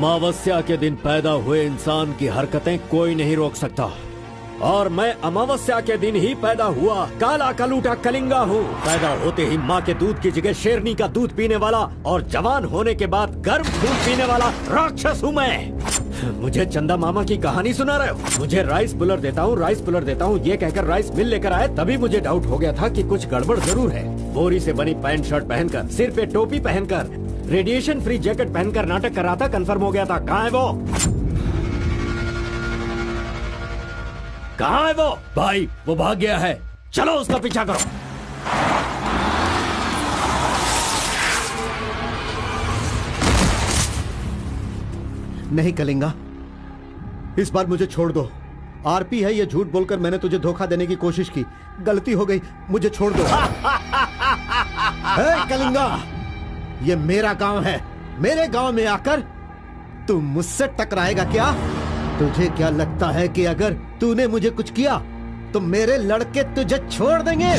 अमावस्या के दिन पैदा हुए इंसान की हरकतें कोई नहीं रोक सकता, और मैं अमावस्या के दिन ही पैदा हुआ काला कलूटा कलिंगा हूँ। पैदा होते ही माँ के दूध की जगह शेरनी का दूध पीने वाला और जवान होने के बाद गर्म खून पीने वाला राक्षस हूँ मैं। मुझे चंदा मामा की कहानी सुना रहे हो? मुझे राइस पुलर देता हूँ, राइस पुलर देता हूँ, ये कहकर राइस मिल लेकर आए, तभी मुझे डाउट हो गया था कि कुछ गड़बड़ जरूर है। बोरी से बनी पैंट शर्ट पहनकर, सिर पे टोपी पहनकर, रेडिएशन फ्री जैकेट पहनकर नाटक कर रहा था, कंफर्म हो गया था। कहाँ है वो? कहाँ है वो? भाई वो भाग गया है, चलो उसका पीछा करो। नहीं कलिंगा, इस बार मुझे छोड़ दो। आरपी है, ये झूठ बोलकर मैंने तुझे धोखा देने की कोशिश की, गलती हो गई, मुझे छोड़ दो। कलिंगा, ये मेरा गांव है, मेरे गांव में आकर तू मुझसे टकराएगा क्या? तुझे क्या लगता है कि अगर तूने मुझे कुछ किया तो मेरे लड़के तुझे छोड़ देंगे?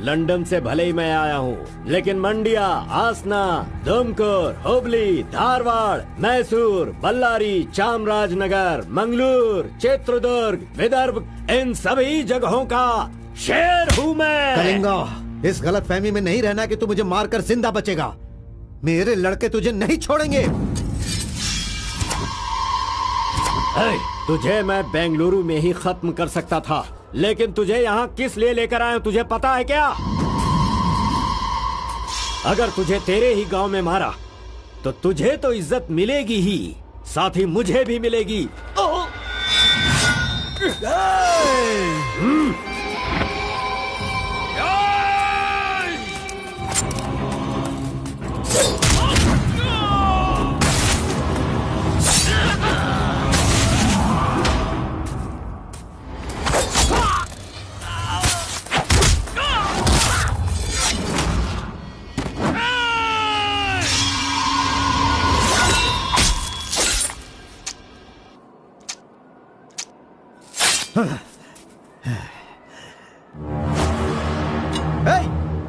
लंदन से भले ही मैं आया हूँ, लेकिन मंडिया, आसना, दुमकुर, हुबली, धारवाड़, मैसूर, बल्लारी, चामराजनगर, मंगलूर, चित्रदुर्ग, विदर्भ, इन सभी जगहों का शेर हूँ मैं। कलिंगा, इस गलत फहमी में नहीं रहना कि तू मुझे मारकर जिंदा बचेगा। मेरे लड़के तुझे नहीं छोड़ेंगे। तुझे मैं बेंगलुरु में ही खत्म कर सकता था, लेकिन तुझे यहाँ किस लिए लेकर आया हूँ तुझे पता है क्या? अगर तुझे तेरे ही गांव में मारा तो तुझे तो इज्जत मिलेगी ही, साथ ही मुझे भी मिलेगी।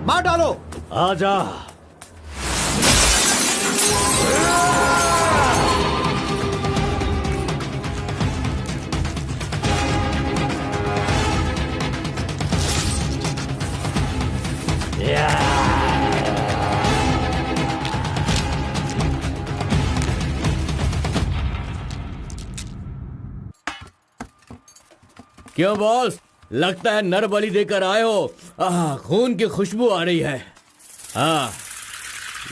मार डालो। आजा। क्यों बॉस, लगता है नर बलि देकर आए हो। खून की खुशबू आ रही है। हाँ,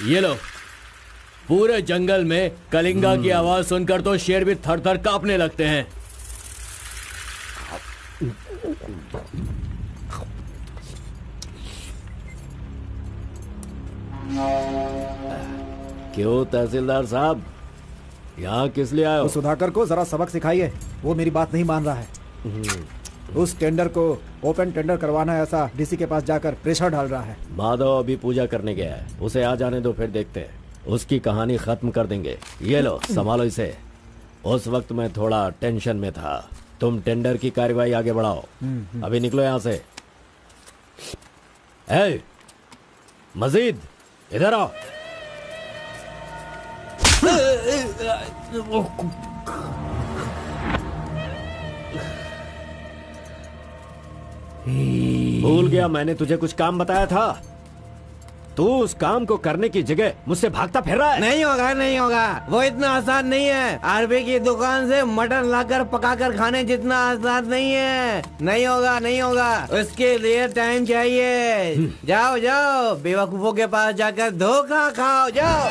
ये लो। पूरे जंगल में कलिंगा की आवाज सुनकर तो शेर भी थर थर कांपने लगते हैं। क्यों तहसीलदार साहब, यहाँ किस लिए आए हो? सुधाकर को जरा सबक सिखाइए, वो मेरी बात नहीं मान रहा है। उस टेंडर को ओपन टेंडर करवाना है, ऐसा डीसी के पास जाकर प्रेशर डाल रहा है। माधव अभी पूजा करने गया है, उसे आ जाने दो, फिर देखते हैं। उसकी कहानी खत्म कर देंगे। ये लो, संभालो इसे। उस वक्त मैं थोड़ा टेंशन में था। तुम टेंडर की कार्यवाही आगे बढ़ाओ। अभी निकलो यहाँ से। ए, मजीद इधर आओ। भूल गया मैंने तुझे कुछ काम बताया था। तू उस काम को करने की जगह मुझसे भागता फिर रहा है। नहीं होगा, नहीं होगा, वो इतना आसान नहीं है। आरबी की दुकान से मटन लाकर पकाकर खाने जितना आसान नहीं है। नहीं होगा, नहीं होगा, उसके लिए टाइम चाहिए। जाओ जाओ, बेवकूफों के पास जाकर धोखा खाओ, जाओ।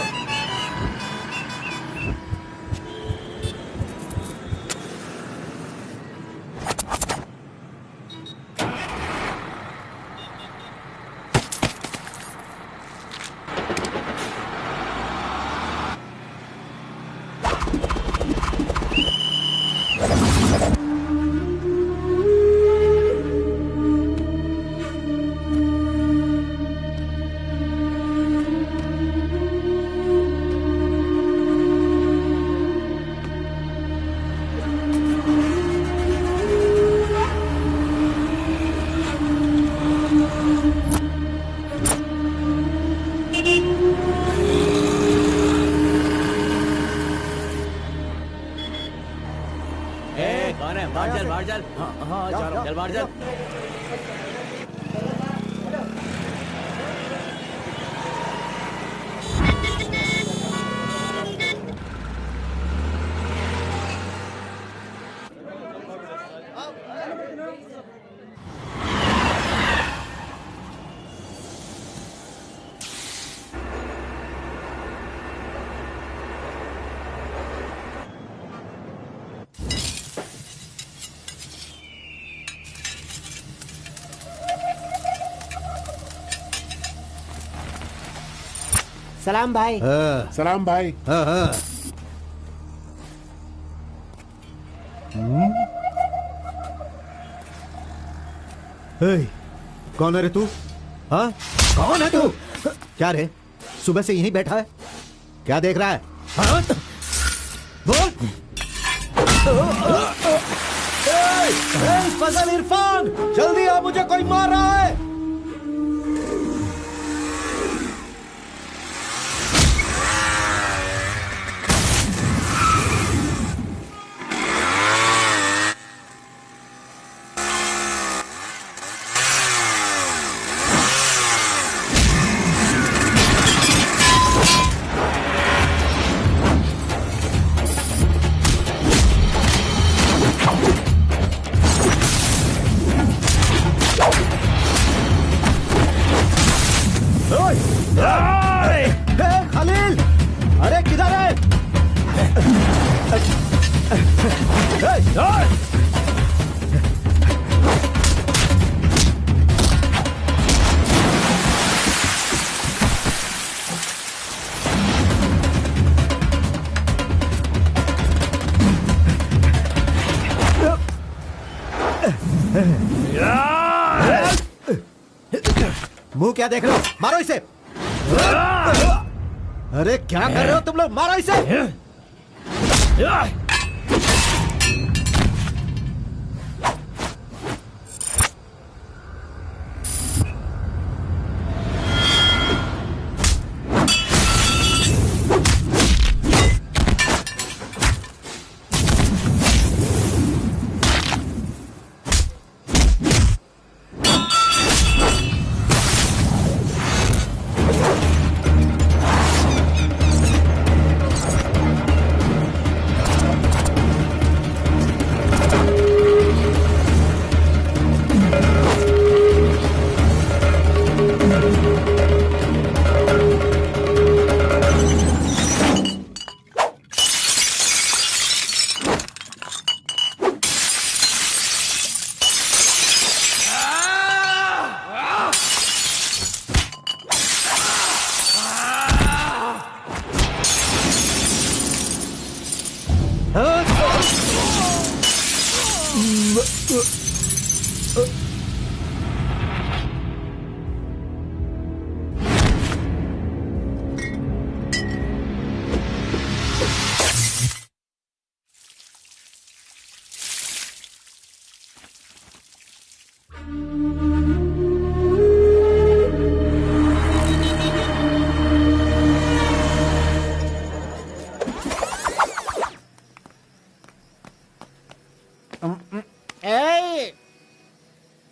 कौन है? बाहर चल, बाहर चल। हाँ, जा रहा हूँ। चल बाहर चल। सलाम भाई। हाँ, सलाम भाई। हाँ, हाँ। हे, कौन है रे तू? हाँ, कौन है तू? क्या रे, सुबह से यहीं बैठा है? क्या देख रहा है? हाँ? बोल। फजल इरफान, जल्दी आ, मुझे कोई मार रहा है। खलील, अरे किधर है? मुंह क्या देख रहे हो? मारो इसे। अरे क्या कर रहे हो तुम लोग? मारो इसे।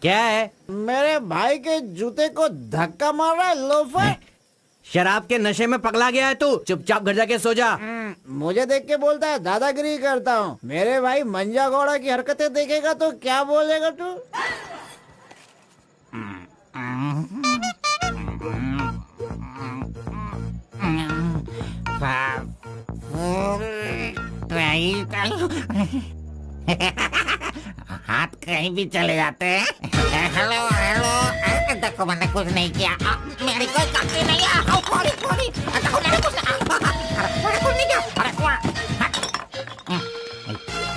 क्या है? मेरे भाई के जूते को धक्का मार रहा है लोफर। शराब के नशे में पगला गया है तू। चुपचाप घर जाके सो जा। मुझे देख के बोलता है दादागिरी करता हूँ। मेरे भाई मंजा घोड़ा की हरकतें देखेगा तो क्या बोलेगा तू? हाथ कहीं भी चले जाते हैं। हेलो हेलो, देखो मैंने कुछ नहीं किया, मेरी कोई गलती नहीं है। सॉरी सॉरी, देखो मैंने कुछ नहीं किया।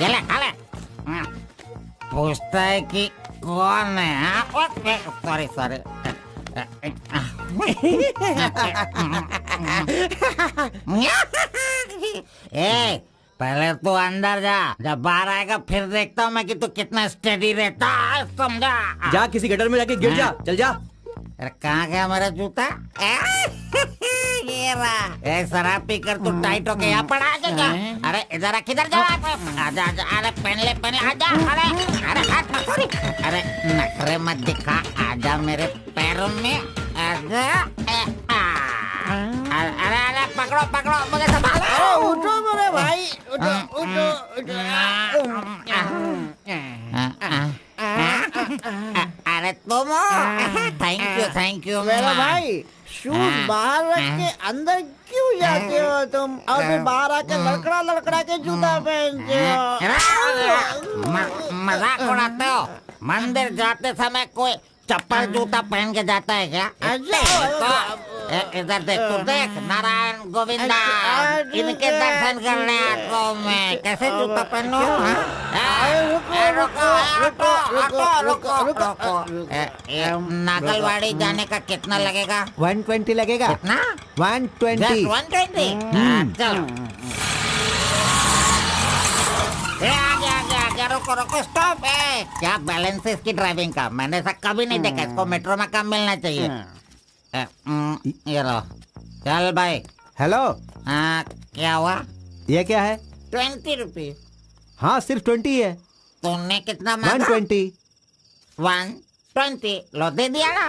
ये ले खा ले। पूछता है कि कौन है? Sorry sorry. ए, पहले तू अंदर जा, जब बाहर आएगा फिर देखता हूँ मैं कि तू कितना स्टेडी रहता है, समझा? जा किसी गटर में जाके गिर जा। चल जा। अरे कहाँ गया मेरा जूता? ये रहा। ए, शराब पीकर तू टाइट होके यहाँ पर आ गया। अरे इधर आ, किधर जा रहा है? आजा आजा, अरे पहन ले आजा। अरे हाथ मत छोड़ी। अरे नखरे मत दिखा, आजा मेरे पैरों में आजा। अरे अरे पकड़ो मुझे संभालो। उठो मेरे भाई, उठो उठो उठो। अरे तुम थैंक यू मेरा भाई, शूज बाहर रख के अंदर क्यों जाते हो तुम? और फिर बाहर आके लड़खड़ा के जूता पहनते हो। मजाक उड़ाते हो? मंदिर जाते समय कोई चप्पल जूता पहन के जाता है क्या? इधर देख, तू देख, नारायण गोविंदा, इनके दर्शन करने आता हूँ मैं। कैसे जूता पहनो? नागलवाड़ी जाने का कितना लगेगा? 120 लगेगा। कितना? 120। 120? चलो। आ गया, रुको, स्टॉप है। क्या बैलेंस है इसकी ड्राइविंग का? मैंने ऐसा कभी नहीं देखा। इसको मेट्रो में कम मिलना चाहिए। ये लो, चल भाई। हेलो, क्या हुआ? ये क्या है? 20 रुपीज। हाँ, सिर्फ 20 है। तुमने कितना मांगा? 120। 120 लो, दे दिया ना।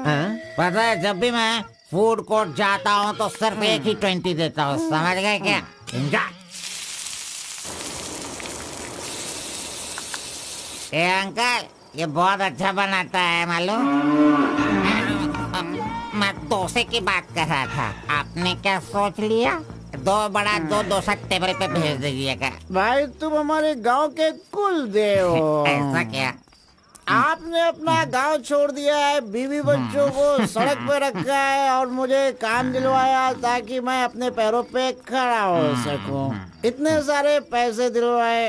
हाँ? पता है, जब भी मैं फूड कोर्ट जाता हूँ तो सिर्फ एक ही 20 देता हूँ, समझ गए क्या? एंजॉय। ए अंकल, ये बहुत अच्छा बनाता है मालूम। मैं डोसे की बात कर रहा था, आपने क्या सोच लिया? 2 बड़ा 2 डोसा टेबल पे भेज दीजिएगा। भाई तुम हमारे गांव के कुल देव हो। ऐसा क्या? आपने अपना गांव छोड़ दिया है, बीवी बच्चों को सड़क पे रखा है और मुझे काम दिलवाया ताकि मैं अपने पैरों पे खड़ा हो सकूं। इतने सारे पैसे दिलवाए,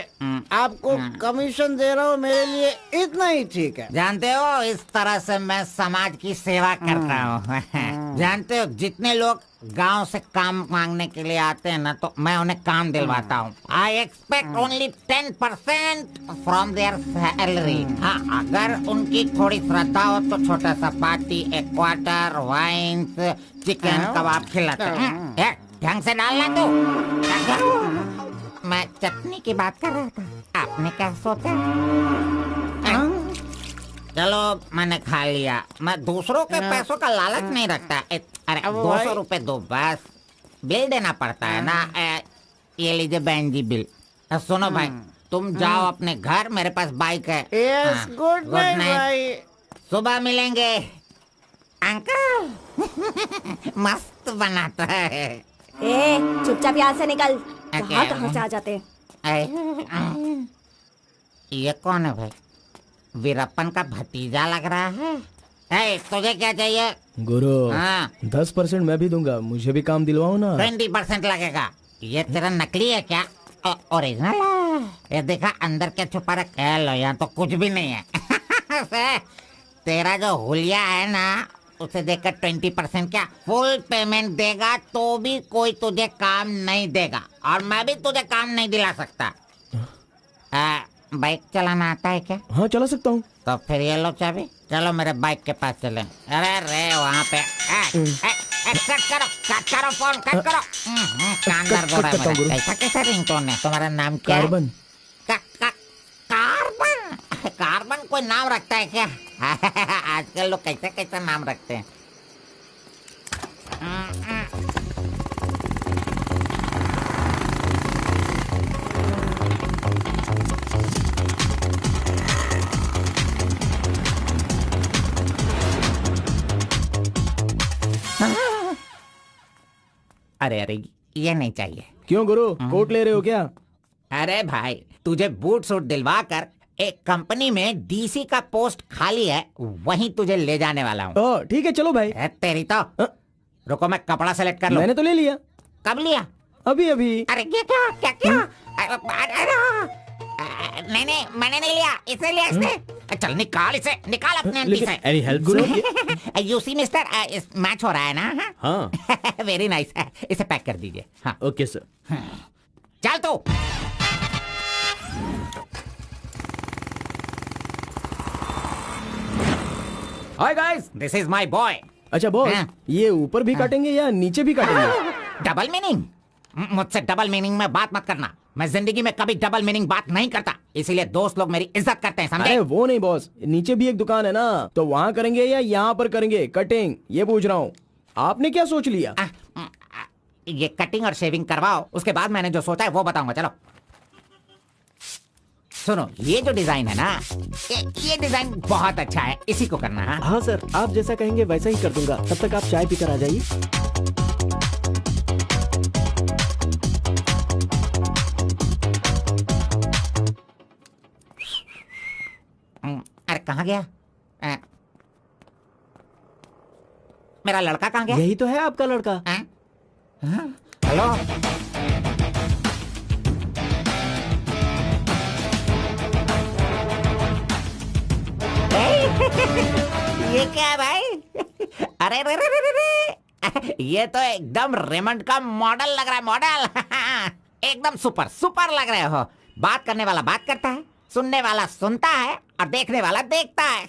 आपको कमीशन दे रहा हूँ, मेरे लिए इतना ही ठीक है। जानते हो, इस तरह से मैं समाज की सेवा करता हूँ। जानते हो, जितने लोग गांव से काम मांगने के लिए आते हैं ना, तो मैं उन्हें काम दिलवाता हूँ। I expect only 10% from there salary. हाँ, अगर उनकी थोड़ी श्रद्धा हो तो छोटा सा पार्टी, एक क्वार्टर, वाइन्स, चिकन कबाब खिलाते हैं। ढंग से डालना तू। मैं चटनी की बात कर रहा था, आपने क्या सोचा? चलो, मैंने खा लिया। मैं दूसरों के पैसों का लालच नहीं रखता। अरे 200 रुपए दो बस, बिल देना पड़ता है ना। ये लीजिए बहन जी बिल। सुनो भाई, तुम जाओ अपने घर, मेरे पास बाइक है। यस, गुड नाइट भाई। सुबह मिलेंगे। अंकल मस्त बनाता है। ए, चुपचाप यहाँ से निकल। क्या? कहाँ से आ जाते हैं? ये कौन है भाई? वीरप्पन का भतीजा लग रहा है। तुझे क्या चाहिए? गुरु, हाँ। 10% मैं भी दूंगा, मुझे भी काम दिलवाओ ना। 20% लगेगा। ये तेरा नकली है क्या? ओरिजिनल है। ये देखा अंदर क्या छुपा रखा है? लो, यहाँ तो कुछ भी नहीं है। तेरा जो हुलिया है ना, उसे देखकर 20% क्या फुल पेमेंट देगा तो भी कोई तुझे काम नहीं देगा, और मैं भी तुझे काम नहीं दिला सकता। बाइक चलाना आता है क्या? हाँ, चला सकता हूँ। तो फिर ये लो चाबी, चलो मेरे बाइक के पास चले। अरे रे वहाँ पे कट करो फोन, कट करो। कानदार बोल रहा है मेरा। ऐसा कैसा रिंगटोन है? तुम्हारा नाम क्या है? कार्बन। कार्बन? कार्बन कोई नाम रखता है क्या? आजकल लोग कैसे कैसे नाम रखते हैं। अरे ये नहीं चाहिए। क्यों गुरु, कोट ले रहे हो क्या? अरे भाई, तुझे बूट सूट दिलवा कर एक कंपनी में डीसी का पोस्ट खाली है, वहीं तुझे ले जाने वाला हूँ। ठीक है, चलो भाई। तेरी तो। रुको, मैं कपड़ा सेलेक्ट कर लूं। मैंने तो ले लिया। कब लिया? अभी अभी। अरे ये क्या? नहीं, मैंने नहीं लिया, इसे लिया इसने। चल निकाल इसे, निकाल अपने आंटी से। Any help Guru? You see mister, match हो रहा है ना? हाँ। Very nice. इसे पैक कर दीजिए। हाँ, ओके सर। चल तू। Hi guys, this is my boy. अच्छा बॉस, हाँ। ये ऊपर भी काटेंगे या नीचे भी काटेंगे? Double meaning? मुझसे डबल मीनिंग में बात मत करना। मैं जिंदगी में कभी डबल मीनिंग बात नहीं करता, इसीलिए दोस्त लोग मेरी इज्जत करते हैं, समझे? अरे वो नहीं बॉस, नीचे भी एक दुकान है ना, तो वहाँ करेंगे या यहाँ पर करेंगे कटिंग, ये पूछ रहा हूँ। आपने क्या सोच लिया? ये कटिंग और शेविंग करवाओ, उसके बाद मैंने जो सोचा है वो बताऊंगा। चलो सुनो, ये जो डिजाइन है ना, ये डिजाइन बहुत अच्छा है, इसी को करना है। हाँ सर, आप जैसा कहेंगे वैसा ही कर दूंगा। तब तक आप चाय पीकर आ जाइए। अरे कहाँ गया मेरा लड़का? कहाँ गया? यही तो है आपका लड़का। हेलो, ये क्या है भाई? अरे रे रे रे रे रे, ये तो एकदम रेमंड का मॉडल लग रहा है, मॉडल। एकदम सुपर सुपर लग रहे हो। बात करने वाला बात करता है, सुनने वाला सुनता है और देखने वाला देखता है।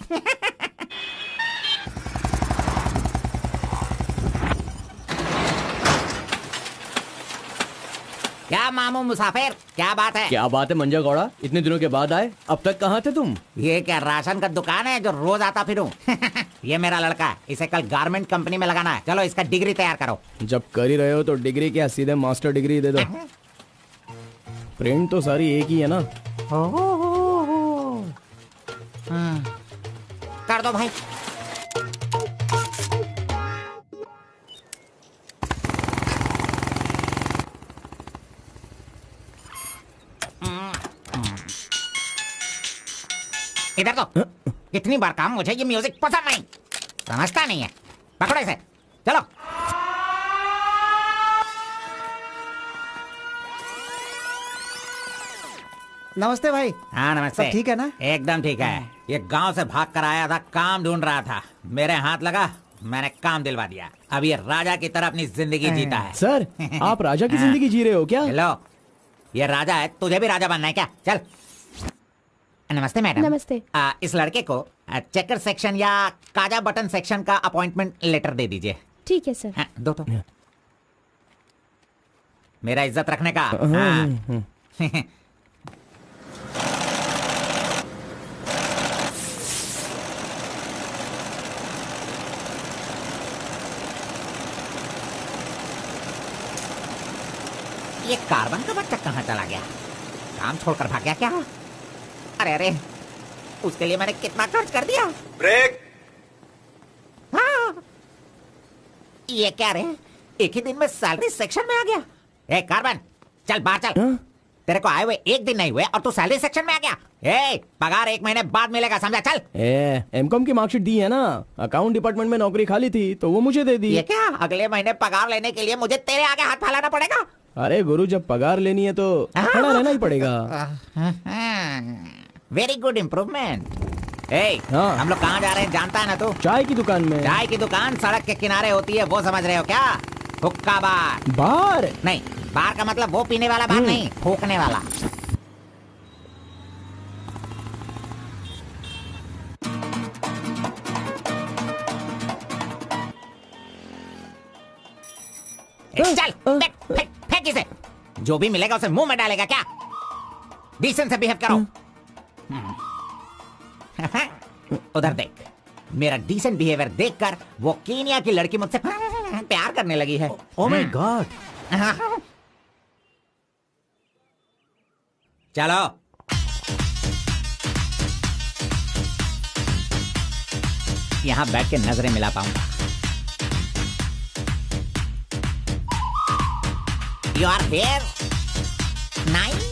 क्या मामू मुसाफिर, क्या बात है? क्या बात है मंजा गौड़ा, इतने दिनों के बाद आए। अब तक कहाँ थे तुम? ये क्या राशन का दुकान है जो रोज आता फिरूं? ये मेरा लड़का है, इसे कल गारमेंट कंपनी में लगाना है। चलो इसका डिग्री तैयार करो। जब कर ही रहे हो तो डिग्री क्या, सीधे मास्टर डिग्री दे दो। प्रिंट तो सारी एक ही है ना। कर दो भाई। इधर तो कितनी बार काम, मुझे ये म्यूजिक पसंद नहीं, समझता नहीं है। पकड़ो इसे, चलो। नमस्ते भाई। हाँ नमस्ते। सब ठीक है ना? एकदम ठीक है। ये गांव से भाग कर आया था, काम ढूंढ रहा था, मेरे हाथ लगा, मैंने काम दिलवा दिया। अब ये राजा की तरह अपनी जिंदगी जीता है। सर, आप राजा की जिंदगी जी रहे हो क्या? हेलो, ये राजा है, तुझे भी राजा बनना है क्या? चल। नमस्ते मैडम। नमस्ते। इस लड़के को चेकर सेक्शन या काजा बटन सेक्शन का अपॉइंटमेंट लेटर दे दीजिए। ठीक है सर। हाँ, दो तो। मेरा इज्जत रखने का। हाँ। ये कार्बन का बच्चा कहाँ चला गया? काम छोड़कर भाग गया क्या? अरे अरे, उसके लिए मैंने कितना खर्च कर दिया। ब्रेक। हाँ। ये क्या रे, एक ही दिन में सैलरी सेक्शन में आ गया। ए कार्बन, चल बाहर चल। तेरे को आए हुए एक दिन नहीं हुए और तू सैलरी सेक्शन में आ गया। ए, पगार 1 महीने बाद मिलेगा, समझा? चल। एमकॉम की मार्कशीट दी है ना, अकाउंट डिपार्टमेंट में नौकरी खाली थी तो वो मुझे दे दी। ये क्या, अगले महीने पगार लेने के लिए मुझे तेरे आगे हाथ फैलाना पड़ेगा? अरे गुरु, जब पगार लेनी है तो खड़ा रहना ही पड़ेगा। Very good improvement. ए, हाँ। हम लोग कहाँ जा रहे हैं जानता है ना तू? चाय की दुकान में। चाय की दुकान सड़क के किनारे होती है, वो समझ रहे हो क्या? हुक्का बार। बार नहीं, बार का मतलब वो पीने वाला बार नहीं, फूकने वाला। चल फेंक इसे। जो भी मिलेगा उसे मुंह में डालेगा क्या? डिसेंट से बिहेव करो। उधर देख, मेरा डिसेंट बिहेवियर देखकर वो कीनिया की लड़की मुझसे प्यार करने लगी है। Oh my God. चलो। यहां बैठ के नजरें मिला पाऊंगा। Your hair nice.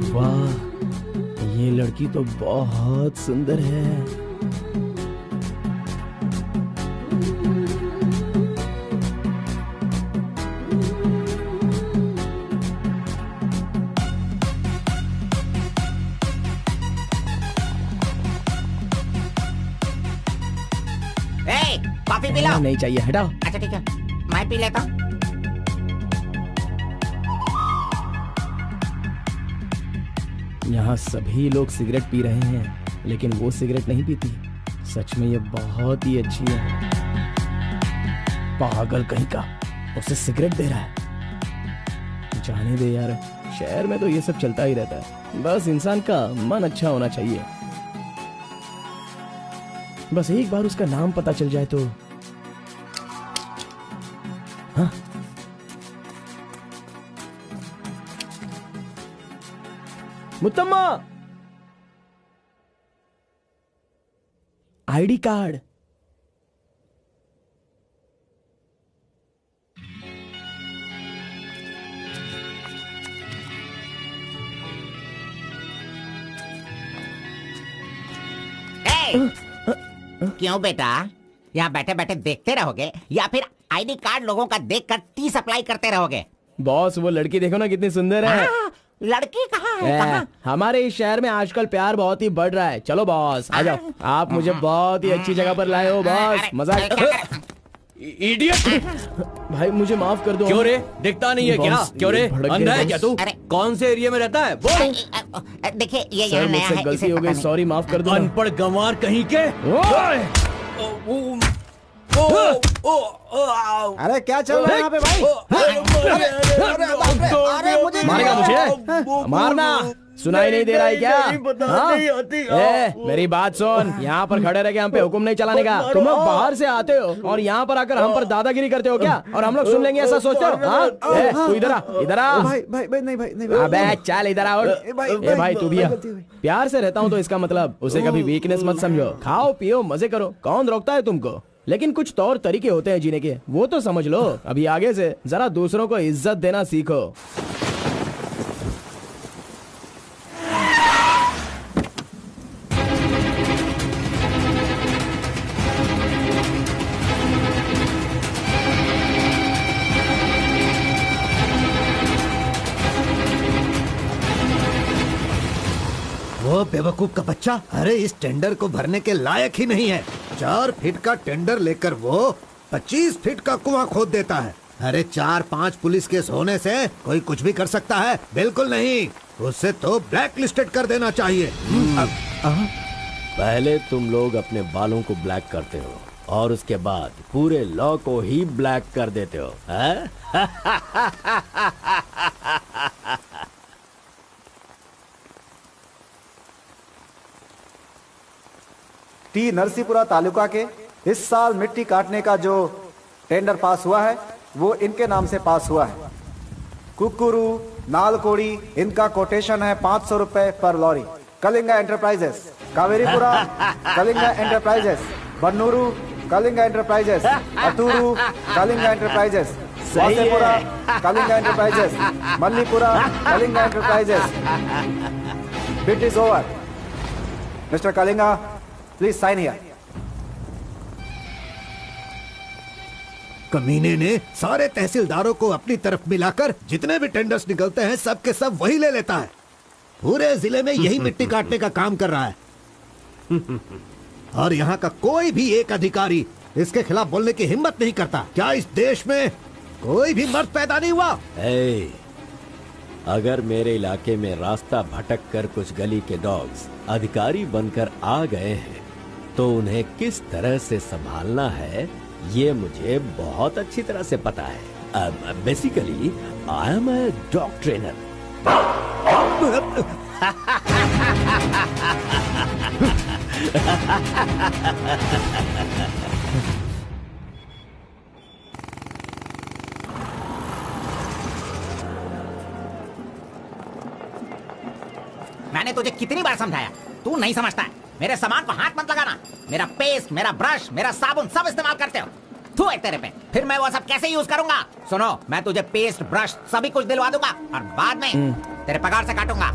वाह, ये लड़की तो बहुत सुंदर है। P low. नहीं चाहिए, हटाओ। अच्छा ठीक है, मैं पी लेता हूँ। यहाँ सभी लोग सिगरेट पी रहे हैं, लेकिन वो सिगरेट नहीं पीती। सच में ये बहुत ही अच्छी है। पागल कहीं का, उसे सिगरेट दे रहा है। जाने दे यार, शहर में तो ये सब चलता ही रहता है। बस इंसान का मन अच्छा होना चाहिए। बस एक बार उसका नाम पता चल जाए तो। हाँ, मुत्तम्मा, आईडी कार्ड। क्यों बेटा, यहाँ बैठे बैठे देखते रहोगे या फिर आईडी कार्ड लोगों का देखकर टी सप्लाई करते रहोगे? बॉस, वो लड़की देखो ना कितनी सुंदर है। लड़की कहाँ है? कहाँ? हमारे इस शहर में आजकल प्यार बहुत ही बढ़ रहा है। चलो बॉस, आ जाओ। आप मुझे बहुत ही अच्छी जगह पर लाए हो बॉस। मजाक। इडियट! भाई मुझे माफ कर दो। क्यों रे, दिखता नहीं है क्या? बॉस, क्यों रे, भड़क गए अंधा है बॉस। क्या तू? कौन से एरिया में रहता है बोल? देखिए ये सर, यहाँ नया मुझसे है, गलती इसे हो पता गई, नहीं। सॉरी, माफ कर दो। अनपढ़ गंवार कहीं के। अरे क्या चल रहा है यहाँ पे भाई? अरे मुझे मारेगा मुझे? मारना सुनाई नहीं दे रहा है क्या? हाँ? मेरी बात सुन, यहाँ पर खड़े रह के हम पे हुक्म नहीं चलाने का। तुम लोग बाहर से आते हो और यहाँ पर आकर हम पर दादागिरी करते हो क्या? और हम लोग सुन लेंगे ऐसा सोचते हो? हाँ? तू इधर आ, इधर आ। भाई भाई भाई नहीं भाई नहीं भाई। अबे चल इधर आ। ए भाई तू भी आ। प्यार से रहता हूँ तो इसका मतलब उसे कभी वीकनेस मत समझो। खाओ पियो मजे करो, कौन रोकता है तुमको? लेकिन कुछ तौर तरीके होते हैं जीने के, वो तो समझ लो। अभी आगे से जरा दूसरों को इज्जत देना सीखो। वो बेवकूफ का बच्चा, अरे इस टेंडर को भरने के लायक ही नहीं है। 4 फीट का टेंडर लेकर वो 25 फीट का कुआं खोद देता है। अरे 4-5 पुलिस केस होने से कोई कुछ भी कर सकता है? बिल्कुल नहीं, उसे तो ब्लैक लिस्टेड कर देना चाहिए। पहले तुम लोग अपने बालों को ब्लैक करते हो और उसके बाद पूरे लॉ को ही ब्लैक कर देते हो, हैं? टी नरसीपुरा तालुका के इस साल मिट्टी काटने का जो टेंडर पास हुआ है वो इनके नाम से पास हुआ है। कुकुरू, नालकोड़ी, इनका कोटेशन है 500 रुपए पर lorry. Kalinga enterprises, Kaveripura Kalinga enterprises, Bannuru Kalinga enterprises, Aturu Kalinga enterprises, Vasepura Kalinga enterprises, Mallipura Kalinga enterprises. Bid is over. Mister Kalinga, please sign here. कमीने ने सारे तहसीलदारों को अपनी तरफ मिलाकर जितने भी टेंडर्स निकलते हैं सब के सब वही ले लेता है। पूरे जिले में यही मिट्टी काटने का काम कर रहा है। और यहाँ का कोई भी एक अधिकारी इसके खिलाफ बोलने की हिम्मत नहीं करता। क्या इस देश में कोई भी मर्द पैदा नहीं हुआ? अगर मेरे इलाके में रास्ता भटक कर कुछ गली के डॉग्स अधिकारी बनकर आ गए हैं तो उन्हें किस तरह से संभालना है ये मुझे बहुत अच्छी तरह से पता है। Basically I am a dog trainer. मैंने तुझे कितनी बार समझाया, तू नहीं समझता है। मेरे सामान को हाथ मत लगाना। मेरा पेस्ट, मेरा ब्रश, मेरा साबुन सब इस्तेमाल करते हो। तू है तेरे पे, फिर मैं वो सब कैसे यूज करूंगा? सुनो, मैं तुझे पेस्ट, ब्रश सभी कुछ दिलवा दूंगा और बाद में तेरे पगार से काटूंगा।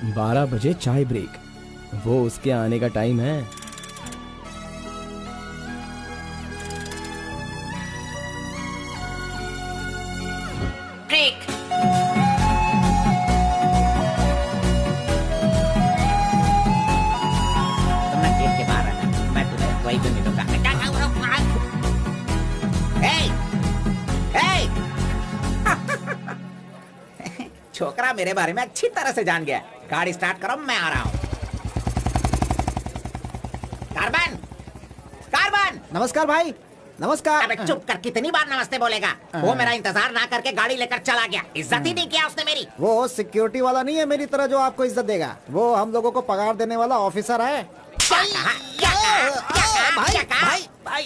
12 बजे चाय ब्रेक, वो उसके आने का टाइम है। ब्रेक। तुमने गेट के बाहर रहना, मैं तुम्हें वही भी मिलूंगा। छोकरा मेरे बारे में अच्छी तरह से जान गया। गाड़ी स्टार्ट करो, मैं आ रहा हूँ। Carbon, carbon. नमस्कार भाई, नमस्कार। अबे चुप कर, कितनी बार नमस्ते बोलेगा? वो मेरा इंतजार ना करके गाड़ी लेकर चला गया। इज्जत ही नहीं किया उसने मेरी। वो सिक्योरिटी वाला नहीं है मेरी तरह जो आपको इज्जत देगा। वो हम लोगों को पगार देने वाला ऑफिसर है। क्या कहा? क्या कहा? क्या कहा?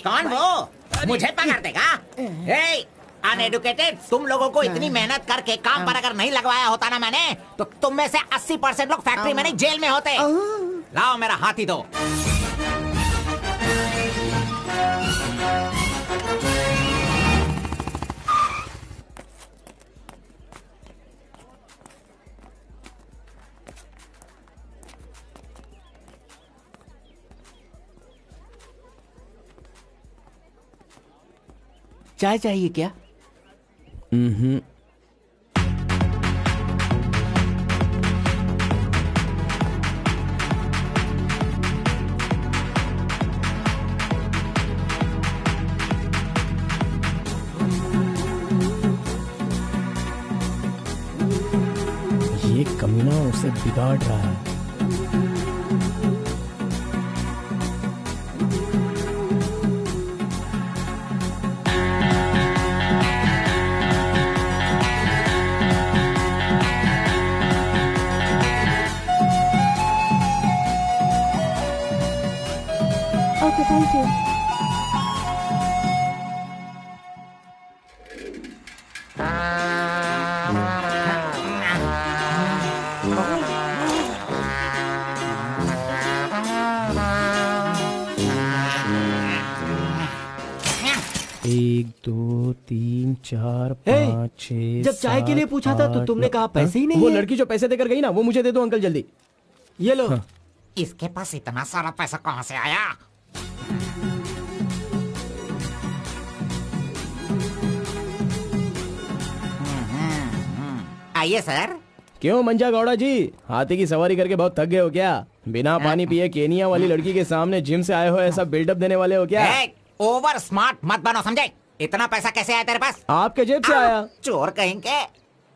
कौन वो? मुझे पगार देगा? अनएडुकेटेड, तुम लोगों को इतनी मेहनत करके काम पर अगर नहीं लगवाया होता ना मैंने, तो तुम में से 80% लोग फैक्ट्री में नहीं जेल में होते। लाओ मेरा हाथी दो। चाय चाहिए क्या? ये कमीना उसे बिगाड़ रहा है। Okay, thank you. एक, दो, तीन, चार, पाँच, छह। जब चाय के लिए पूछा था तो तुमने कहा पैसे ही नहीं वो है। लड़की जो पैसे देकर गई ना, वो मुझे दे दो अंकल जल्दी। ये लो। इसके पास इतना सारा पैसा कहाँ से आया? आइए सर। क्यों मंजा गौड़ा जी, हाथी की सवारी करके बहुत थक गए हो क्या? बिना पानी पिए केनिया वाली लड़की के सामने जिम से आए हो, ऐसा बिल्डअप देने वाले हो क्या? ओवर स्मार्ट मत बनो, समझे? इतना पैसा कैसे आया तेरे पास? आपके जेब से आया। चोर कहेंगे।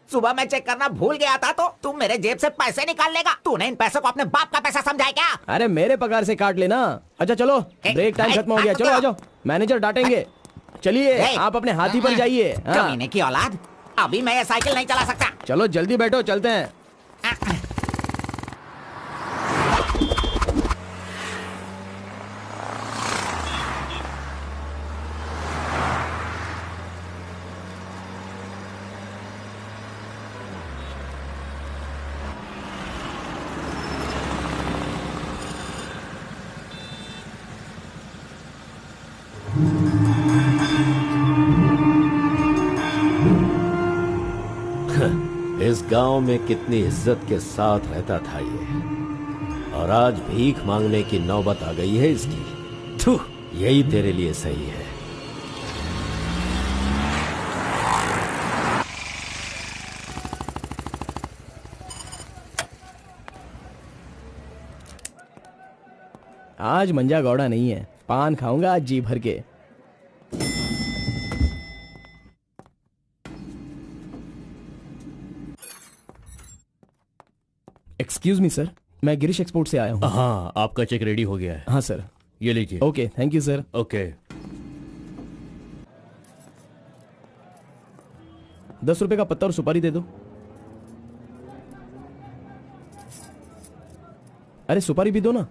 सुबह मैं चेक करना भूल गया था तो तुम मेरे जेब से पैसे निकाल लेगा। तूने इन पैसों को अपने बाप का पैसा समझा है क्या? अरे मेरे पगार से काट लेना। अच्छा चलो, ब्रेक टाइम खत्म हो गया, चलो आ जाओ, मैनेजर डांटेंगे। चलिए आप अपने हाथी पर जाइए। कमीने की औलाद, अभी मैं ये साइकिल नहीं चला सकता। चलो जल्दी बैठो, चलते हैं। इस गांव में कितनी इज्जत के साथ रहता था ये, और आज भीख मांगने की नौबत आ गई है इसकी। थू, यही तेरे लिए सही है। आज मंजा गौड़ा नहीं है, पान खाऊंगा आज जी भर के। एक्सक्यूज मी सर, मैं गिरीश एक्सपोर्ट से आया हूँ। हाँ, आपका चेक रेडी हो गया है। हाँ सर। ये लीजिए। Okay, thank you sir. Okay. 10 रुपए का पत्ता और सुपारी दे दो। अरे सुपारी भी दो ना।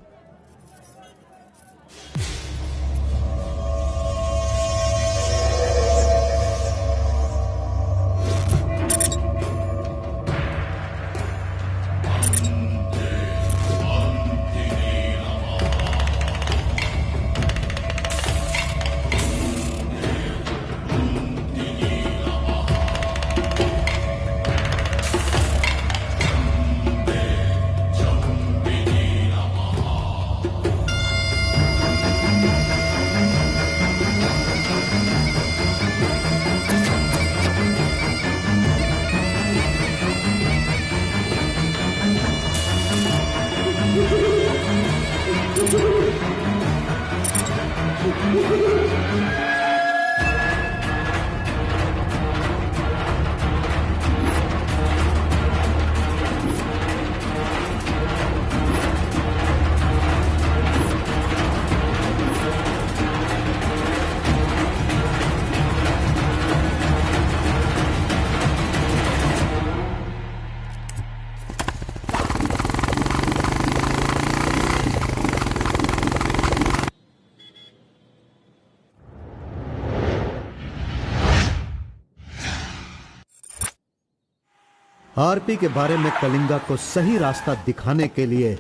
आरपी के बारे में कलिंगा को सही रास्ता दिखाने के लिए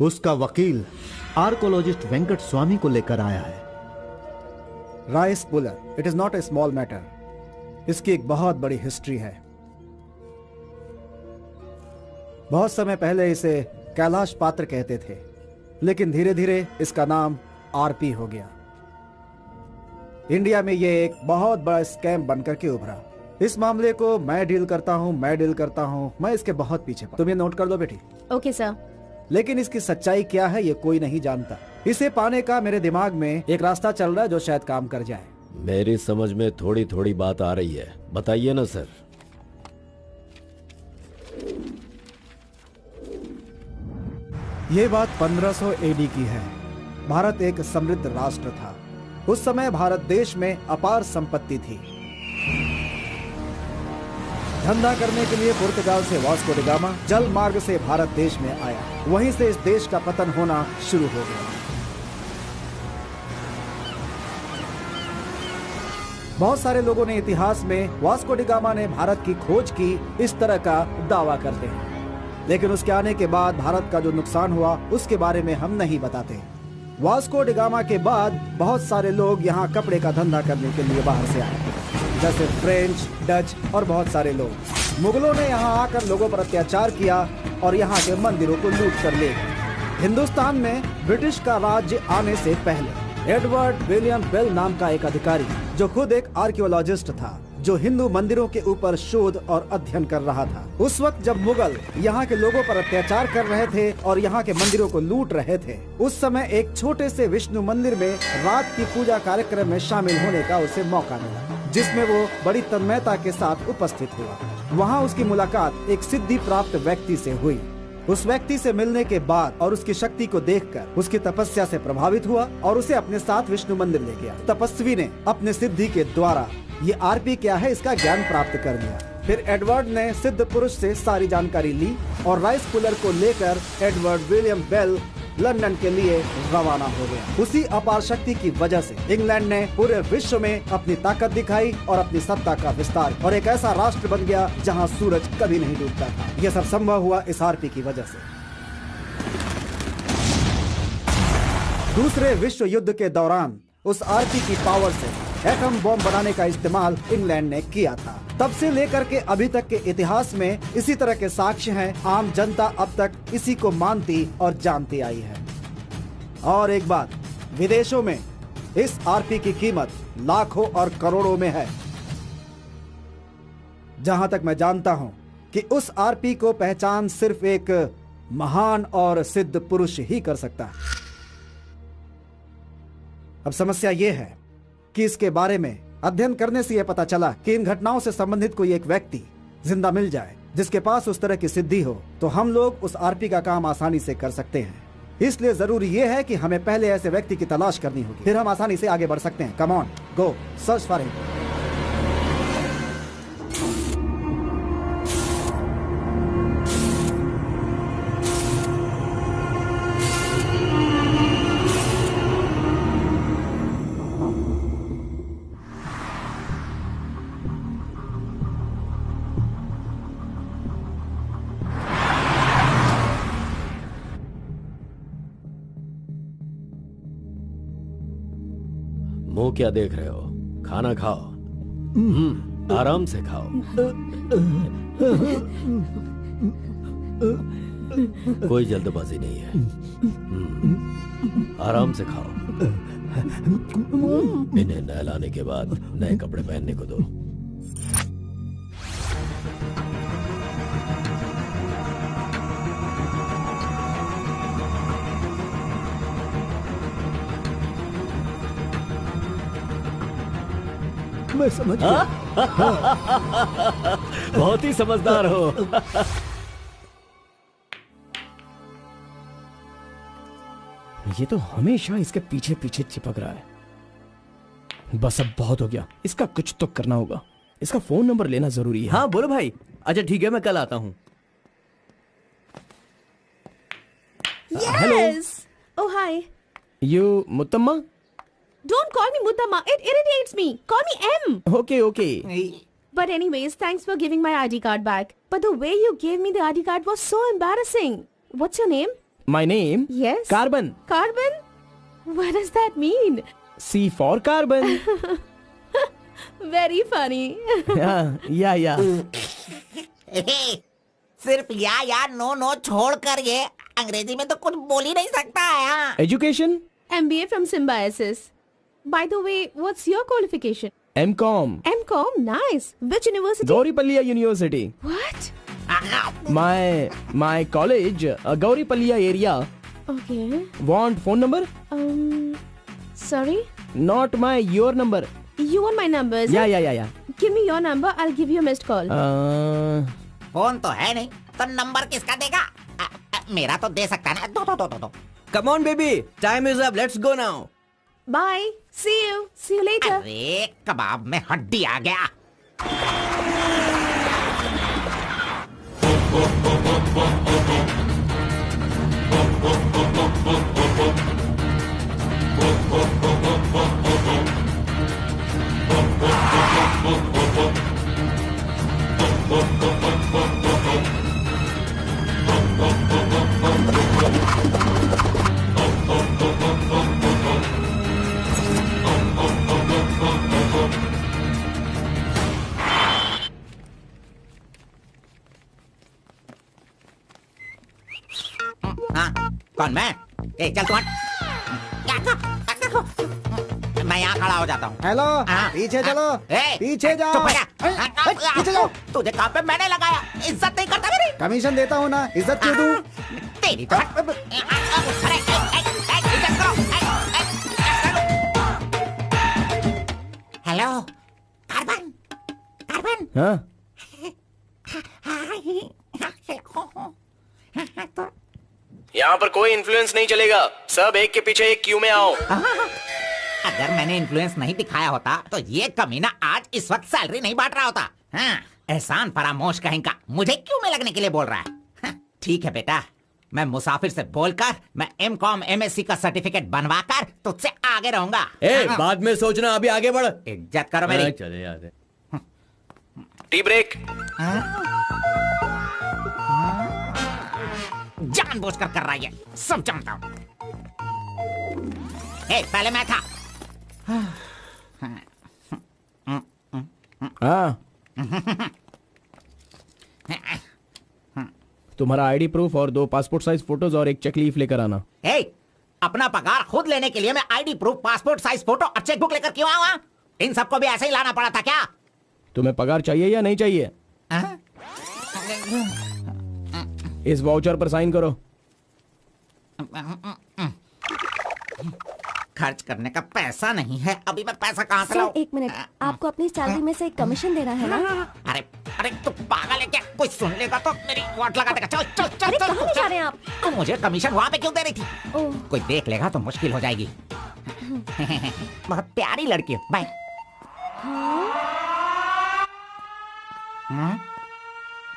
उसका वकील आर्कोलॉजिस्ट वेंकट स्वामी को लेकर आया है। Rice puller, it is not a small matter. इसकी एक बहुत बड़ी हिस्ट्री है। बहुत समय पहले इसे कैलाश पात्र कहते थे, लेकिन धीरे धीरे इसका नाम आरपी हो गया। इंडिया में ये एक बहुत बड़ा स्कैम बनकर के उभरा। इस मामले को मैं डील करता हूँ, मैं इसके बहुत पीछे तुम ये नोट कर लो बेटी। Okay sir. लेकिन इसकी सच्चाई क्या है ये कोई नहीं जानता। इसे पाने का मेरे दिमाग में एक रास्ता चल रहा है जो शायद काम कर जाए। मेरी समझ में थोड़ी थोड़ी बात आ रही है, बताइए ना सर। ये बात 1500 एडी की है। भारत एक समृद्ध राष्ट्र था। उस समय भारत देश में अपार संपत्ति थी। धंधा करने के लिए पुर्तगाल से वास्को डी गामा जल मार्ग से भारत देश में आया। वहीं से इस देश का पतन होना शुरू हो गया। बहुत सारे लोगों ने इतिहास में वास्को डी गामा ने भारत की खोज की इस तरह का दावा करते हैं, लेकिन उसके आने के बाद भारत का जो नुकसान हुआ उसके बारे में हम नहीं बताते। वास्को डी गामा के बाद बहुत सारे लोग यहाँ कपड़े का धंधा करने के लिए बाहर से आए, जैसे फ्रेंच, डच और बहुत सारे लोग। मुगलों ने यहाँ आकर लोगों पर अत्याचार किया और यहाँ के मंदिरों को लूट कर ले गए। हिंदुस्तान में ब्रिटिश का राज्य आने से पहले एडवर्ड विलियम बेल नाम का एक अधिकारी, जो खुद एक आर्कियोलॉजिस्ट था, जो हिंदू मंदिरों के ऊपर शोध और अध्ययन कर रहा था। उस वक्त जब मुगल यहाँ के लोगों पर अत्याचार कर रहे थे और यहाँ के मंदिरों को लूट रहे थे, उस समय एक छोटे से विष्णु मंदिर में रात की पूजा कार्यक्रम में शामिल होने का उसे मौका मिला, जिसमें वो बड़ी तन्मयता के साथ उपस्थित हुआ। वहाँ उसकी मुलाकात एक सिद्धि प्राप्त व्यक्ति से हुई। उस व्यक्ति से मिलने के बाद और उसकी शक्ति को देखकर उसकी तपस्या से प्रभावित हुआ और उसे अपने साथ विष्णु मंदिर ले गया। तपस्वी ने अपने सिद्धि के द्वारा ये आरपी क्या है इसका ज्ञान प्राप्त कर लिया। फिर एडवर्ड ने सिद्ध पुरुष से सारी जानकारी ली और राइस पुलर को लेकर एडवर्ड विलियम बेल लंदन के लिए रवाना हो गया। उसी अपार शक्ति की वजह से इंग्लैंड ने पूरे विश्व में अपनी ताकत दिखाई और अपनी सत्ता का विस्तार, और एक ऐसा राष्ट्र बन गया जहां सूरज कभी नहीं डूबता था। यह सब संभव हुआ इस आरपी की वजह से। दूसरे विश्व युद्ध के दौरान उस आरपी की पावर से एटम बॉम्ब बनाने का इस्तेमाल इंग्लैंड ने किया था। तब से लेकर के अभी तक के इतिहास में इसी तरह के साक्ष्य हैं। आम जनता अब तक इसी को मानती और जानती आई है। और एक बात, विदेशों में इस आरपी की कीमत लाखों और करोड़ों में है। जहां तक मैं जानता हूं कि उस आरपी को पहचान सिर्फ एक महान और सिद्ध पुरुष ही कर सकता है। अब समस्या यह है कि इसके बारे में अध्ययन करने से यह पता चला कि इन घटनाओं से संबंधित कोई एक व्यक्ति जिंदा मिल जाए जिसके पास उस तरह की सिद्धि हो, तो हम लोग उस आरपी का काम आसानी से कर सकते हैं। इसलिए जरूरी यह है कि हमें पहले ऐसे व्यक्ति की तलाश करनी होगी, फिर हम आसानी से आगे बढ़ सकते हैं। Come on, go search for him. मुंह क्या देख रहे हो? खाना खाओ। आराम से खाओ। कोई जल्दबाजी नहीं है। आराम से खाओ। इन्हें नहलाने के बाद नए कपड़े पहनने को दो। मैं समझ गया। बहुत ही समझदार हो। ये तो हमेशा इसके पीछे पीछे चिपक रहा है। बस अब बहुत हो गया, इसका कुछ तो करना होगा। इसका फोन नंबर लेना जरूरी है। हाँ बोलो भाई। अच्छा ठीक है, मैं कल आता हूँ। Yes. Oh hi. You Muttamma? Don't call me Muttama. It irritates me. Call me M. Okay okay. But anyways, thanks for giving my ID card back. But the way you gave me the ID card was so embarrassing. What's your name? My name? Yes. Carbon. Carbon? What does that mean? C for carbon. Very funny. yeah. सिर्फ या no छोड़ कर ये अंग्रेजी में तो कुछ बोल ही नहीं सकता है। हाँ। Education? MBA from Symbiosis. By the way, what's your qualification? M.Com. M.Com? Nice. Which university? Gauripalliya University. What? My college, Gauripalliya area. Okay. Want phone number? Sorry? Not your number. You want my number, is it? Yeah. Give me your number, I'll give you a missed call. Phone तो है नहीं, तो number किसका देगा? मेरा तो दे सकता है ना। दो। Come on, baby. Time is up. Let's go now. Bye. See you later. अरे कबाब में हड्डी आ गया। कौन मैं? चल तू मैं यहाँ खड़ा हो जाता हूँ। हेलो, पीछे चलो, पीछे जाओ। पीछे जाओ। तुझे काम पे मैंने लगाया, इज्जत नहीं करता मेरी। कमीशन देता हूँ ना, इज्जत क्यों दूँ? तेरी तो हेलो कार्बन। हाँ? यहाँ पर कोई इन्फ्लुएंस नहीं चलेगा। सब एक के पीछे एक क्यू में आओ। अगर मैंने इन्फ्लुएंस नहीं दिखाया होता तो ये कमीना आज इस वक्त सैलरी नहीं बांट रहा होता। हाँ, एहसान फरामोश कहेगा, मुझे क्यों में लगने के लिए बोल रहा है? हाँ, ठीक है बेटा, मैं मुसाफिर से बोलकर मैं M.Com MSc का सर्टिफिकेट बनवाकर तुझसे आगे रहूंगा। बाद में सोचना, अभी आगे बढ़। इज्जत करो मेरी। चले यार। Tea break. जानबूझकर कर रहा है, सब जानता हूँ। पहले मैं था। हाँ। तुम्हारा आईडी प्रूफ और 2 पासपोर्ट साइज फोटोज और एक चेक लीफ लेकर आना। अपना पगार खुद लेने के लिए मैं ID proof, passport size photo और चेक बुक लेकर क्यों आऊँ? इन सबको भी ऐसे ही लाना पड़ा था क्या? तुम्हें पगार चाहिए या नहीं चाहिए? इस वाउचर पर साइन करो। खर्च करने का पैसा नहीं है, अभी मैं पैसा कहाँ से लाऊं? एक मिनट, आपको अपनी सैलरी में से एक कमीशन देना है ना? अरे तू पागल है क्या? कोई सुन लेगा तो मेरी वाट लगा देगा। चल कहाँ ले जा रहे हैं आप? तो मुझे कमीशन वहाँ पे क्यों दे रही थी? कोई देख लेगा तो मुश्किल हो जाएगी। बहुत प्यारी लड़की है। बाय।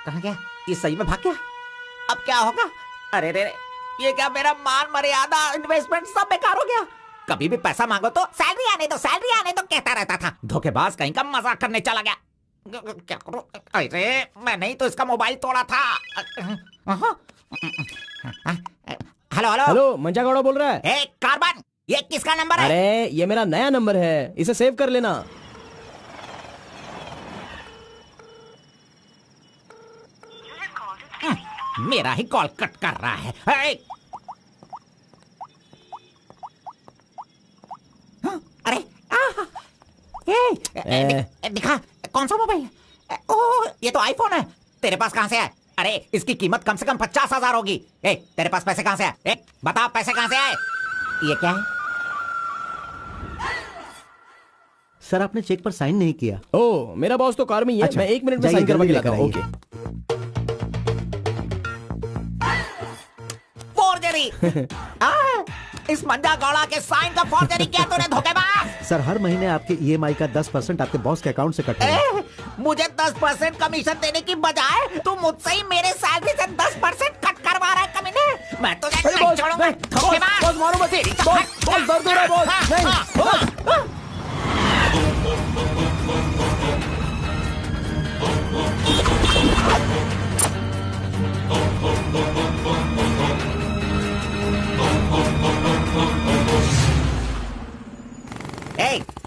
कहाँ गया? ये सही में भाग गया? अब क्या होगा? अरे रे, ये क्या मेरा मान मर्यादा इन्वेस्टमेंट सब बेकार हो गया? कभी भी पैसा मांगो तो सैलरी आने दो कहता रहता था। धोखेबाज कहीं का मजाक करने चला गया। क्या करूं? अरे मैंने ही तो इसका मोबाइल तोड़ा था। हेलो, मंजा गौड़ा बोल रहा है। कार्बन, ये किसका नंबर है? अरे ये मेरा नया नंबर है, इसे सेव कर लेना। मेरा ही कॉल कट कर रहा है। अरे दिखा, कौन सा मोबाइल? ओह, ये तो आईफोन है। तेरे पास कहाँ से है? अरे इसकी कीमत कम से कम 50,000 होगी। तेरे पास पैसे कहाँ से आए? बता, पैसे कहाँ से आए? ये क्या है? सर, आपने चेक पर साइन नहीं किया। ओह, मेरा बॉस तो कार में ही है। मैं 1 मिनट में साइन करवा के लाता हूँ। ओके। फोर्जरी। इस मंजा गौड़ा के साइन का फोर्जरी किया तूने, धोखेबाज। सर, हर महीने आपके EMI का 10% आपके बॉस के अकाउंट से कटेगा। मुझे 10% कमीशन देने की बजाय तू मुझसे ही मेरे सैलरी से 10% कट करवा रहा है कमीने। मैं तुझे नहीं छोड़ूंगा, धोखेबाज। बॉस मारो मत। बॉस दर्द हो रहा है बॉस। नहीं, बॉस।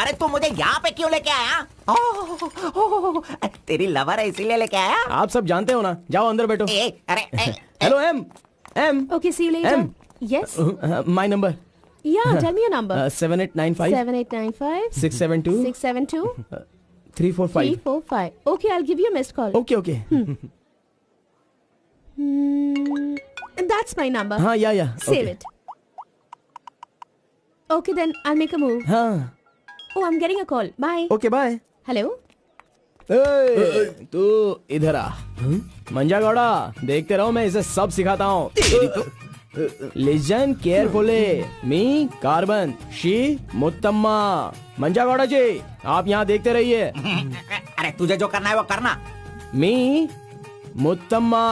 अरे तू मुझे यहाँ पे क्यों लेके आया? ओह, तेरी लवर है इसीलिए लेके आया? आप सब जानते हो ना, जाओ अंदर बैठो। Hello ma'am. Okay, see you later. M. Yes. My number. Yeah, tell me your number. 7895 7895 672 672 345. 345. Okay, I'll give you a missed call. Okay. That's my number. हाँ, yeah. Save okay. it. Okay, then I'll make a move. हाँ. Oh, I'm getting a call. Bye. Okay, bye. Hello. तू इधर आ। मंजा गौड़ा, देखते रहो, मैं इसे सब सिखाता हूँ। Listen carefully. Me carbon, she Muttamma. Manja Gowda ji, आप यहाँ देखते रहिए। अरे तुझे जो करना है वो करना। मी मुत्तम्मा,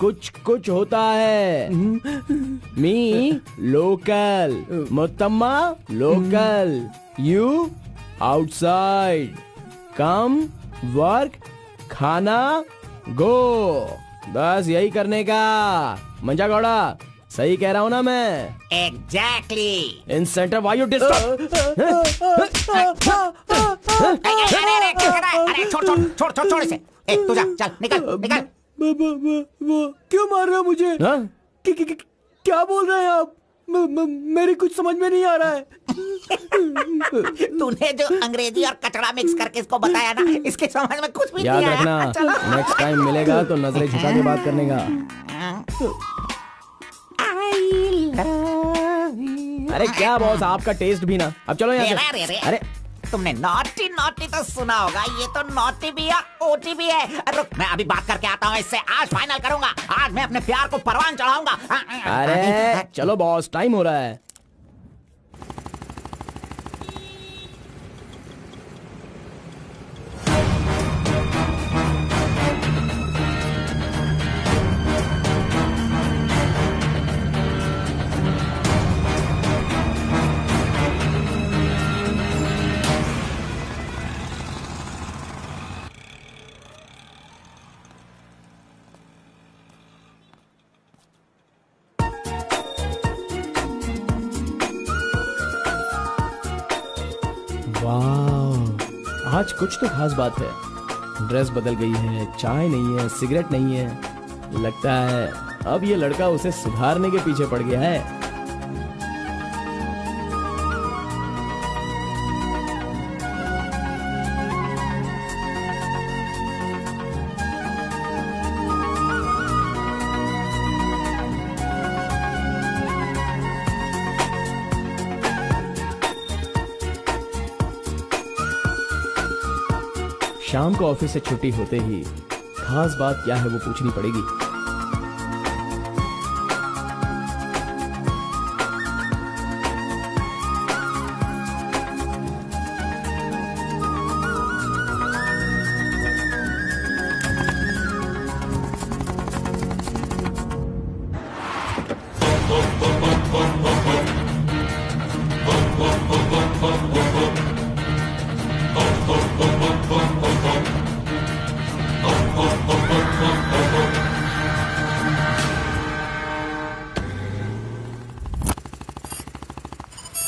कुछ होता है। Me local, Muttamma local, you outside. Come, work, खाना, गो। बस यही करने का। मंजा गौड़ा, सही कह रहा हूँ ना मैं? Exactly. In centre why you disturb. अरे छोड़ इसे। तू जा, चल निकल। क्यों मार रहे हो मुझे? क्या बोल रहे हैं आप? मेरी कुछ समझ में नहीं आ रहा है। तूने जो अंग्रेजी और कचड़ा मिक्स करके इसको बताया ना, इसके समझ में कुछ भी याद नहीं आया। रखना, नेक्स्ट टाइम मिलेगा तो नजरें झुका के बात करने का। अरे क्या बॉस, आपका टेस्ट भी ना। अब चलो यहाँ से। अरे तुमने नॉटी तो सुना होगा, ये तो नॉटी भी है, ओटी भी है। रुक, मैं अभी बात करके आता हूँ इससे। आज फाइनल करूंगा। आज मैं अपने प्यार को परवान चढ़ाऊंगा। अरे चलो बॉस, टाइम हो रहा है। वाह, आज कुछ तो खास बात है। ड्रेस बदल गई है, चाय नहीं है, सिगरेट नहीं है। लगता है अब ये लड़का उसे सुधारने के पीछे पड़ गया है। शाम को ऑफिस से छुट्टी होते ही खास बात क्या है वो पूछनी पड़ेगी।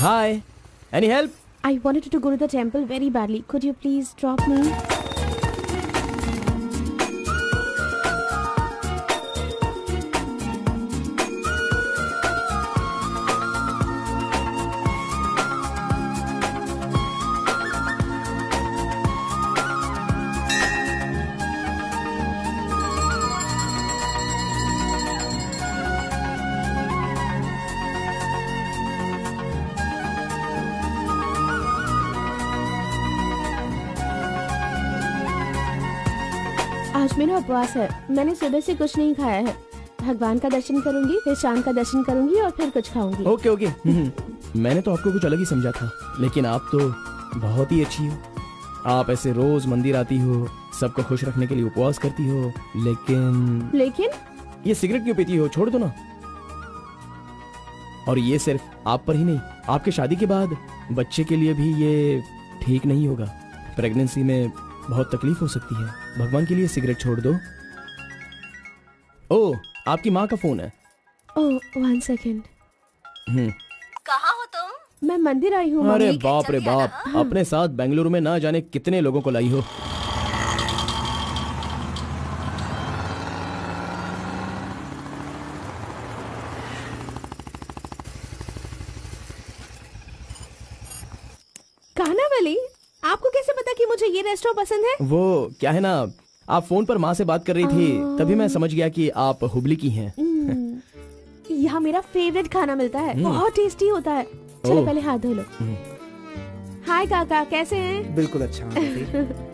Hi, any help? I wanted to go to the temple very badly. Could you please drop me? आज मेरा उपवास है। मैंने सुबह से कुछ नहीं खाया है। भगवान का दर्शन करूंगी, फिर शाम का दर्शन करूंगी और फिर कुछ खाऊंगी। ओके। मैंने तो आपको कुछ अलग ही समझा था, लेकिन आप तो बहुत ही अच्छी हो। आप ऐसे रोज मंदिर आती हो, सबको खुश रखने के लिए उपवास करती हो, लेकिन ये सिगरेट क्यों पीती हो? छोड़ दो ना। और ये सिर्फ आप पर ही नहीं, आपके शादी के बाद बच्चे के लिए भी ये ठीक नहीं होगा। प्रेगनेंसी में बहुत तकलीफ हो सकती है। भगवान के लिए सिगरेट छोड़ दो। ओह, आपकी माँ का फोन है। ओह, 1 सेकेंड। कहाँ हो तुम? मैं मंदिर आई हूँ। अरे मम्मी। बाप रे बाप, अपने साथ बेंगलुरु में ना जाने कितने लोगों को लाई हो। कानावली, आपको कैसे पता कि मुझे ये रेस्टोरेंट पसंद है? वो क्या है ना, आप फोन पर माँ से बात कर रही थी, तभी मैं समझ गया कि आप हुबली की हैं। यहाँ मेरा फेवरेट खाना मिलता है, बहुत टेस्टी होता है। चलो ओह। पहले हाथ धो लो। हाय काका, कैसे हैं? बिल्कुल अच्छा आंटी।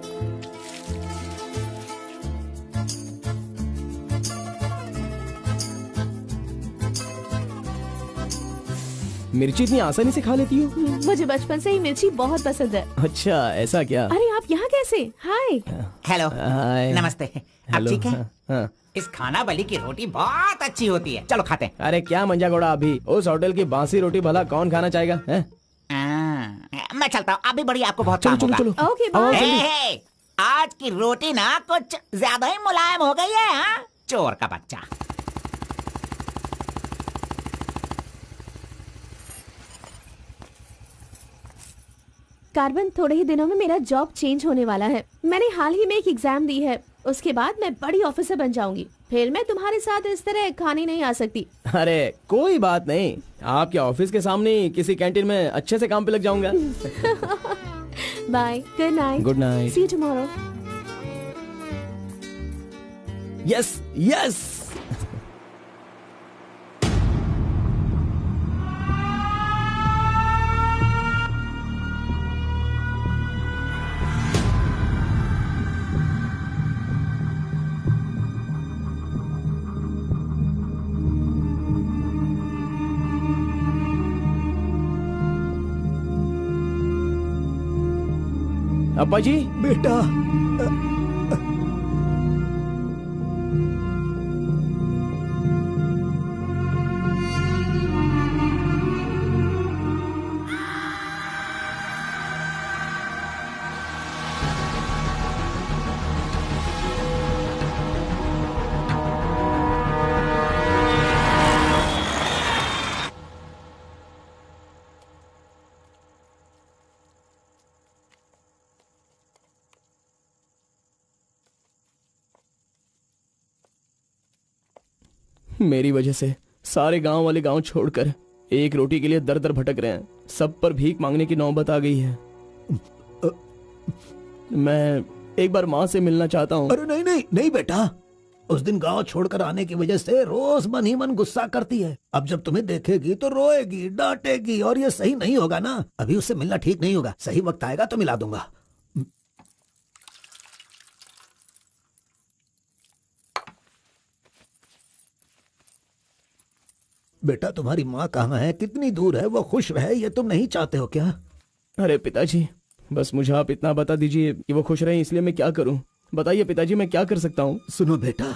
मिर्ची इतनी आसानी से खा लेती हो? मुझे बचपन से ही मिर्ची बहुत पसंद है। अच्छा, ऐसा क्या? अरे आप यहाँ कैसे? हाय। हेलो, हाय। नमस्ते। आप हेलो। ठीक है? हाँ। इस खानावली की रोटी बहुत अच्छी होती है, चलो खाते हैं। अरे क्या मंजा घोड़ा, अभी उस होटल की बासी रोटी भला कौन खाना चाहेगा? हैं? मैं चलता हूँ, अभी बड़ी आपको बहुत चलो काम चलो होगा। चलो। ओके आओ, बाय। जल्दी। हे, आज की रोटी ना कुछ ज्यादा ही मुलायम हो गई है। हाँ? चोर का बच्चा। कार्बन, थोड़े ही दिनों में मेरा जॉब चेंज होने वाला है। मैंने हाल ही में एक एग्जाम दी है, उसके बाद मैं बड़ी ऑफिसर बन जाऊंगी। फिर मैं तुम्हारे साथ इस तरह खाने नहीं आ सकती। अरे कोई बात नहीं, आपके ऑफिस के सामने किसी कैंटीन में अच्छे से काम पे लग जाऊंगा। Bye, good night. Good night. See you tomorrow. Yes yes. अब्बा जी। बेटा, मेरी वजह से सारे गांव वाले गांव छोड़कर एक रोटी के लिए दर दर भटक रहे हैं। सब पर भीख मांगने की नौबत आ गई है। मैं एक बार माँ से मिलना चाहता हूँ। अरे नहीं नहीं नहीं बेटा, उस दिन गांव छोड़कर आने की वजह से रोज मन ही मन गुस्सा करती है। अब जब तुम्हें देखेगी तो रोएगी, डांटेगी, और ये सही नहीं होगा ना। अभी उससे मिलना ठीक नहीं होगा। सही वक्त आएगा तो मिला दूंगा। बेटा, तुम्हारी माँ कहाँ है? कितनी दूर है? वो खुश रहे, ये तुम नहीं चाहते हो क्या? अरे पिताजी, बस मुझे आप इतना बता दीजिए कि वो खुश रहे, इसलिए मैं क्या करूं? बताइए पिताजी, मैं क्या कर सकता हूँ? सुनो बेटा,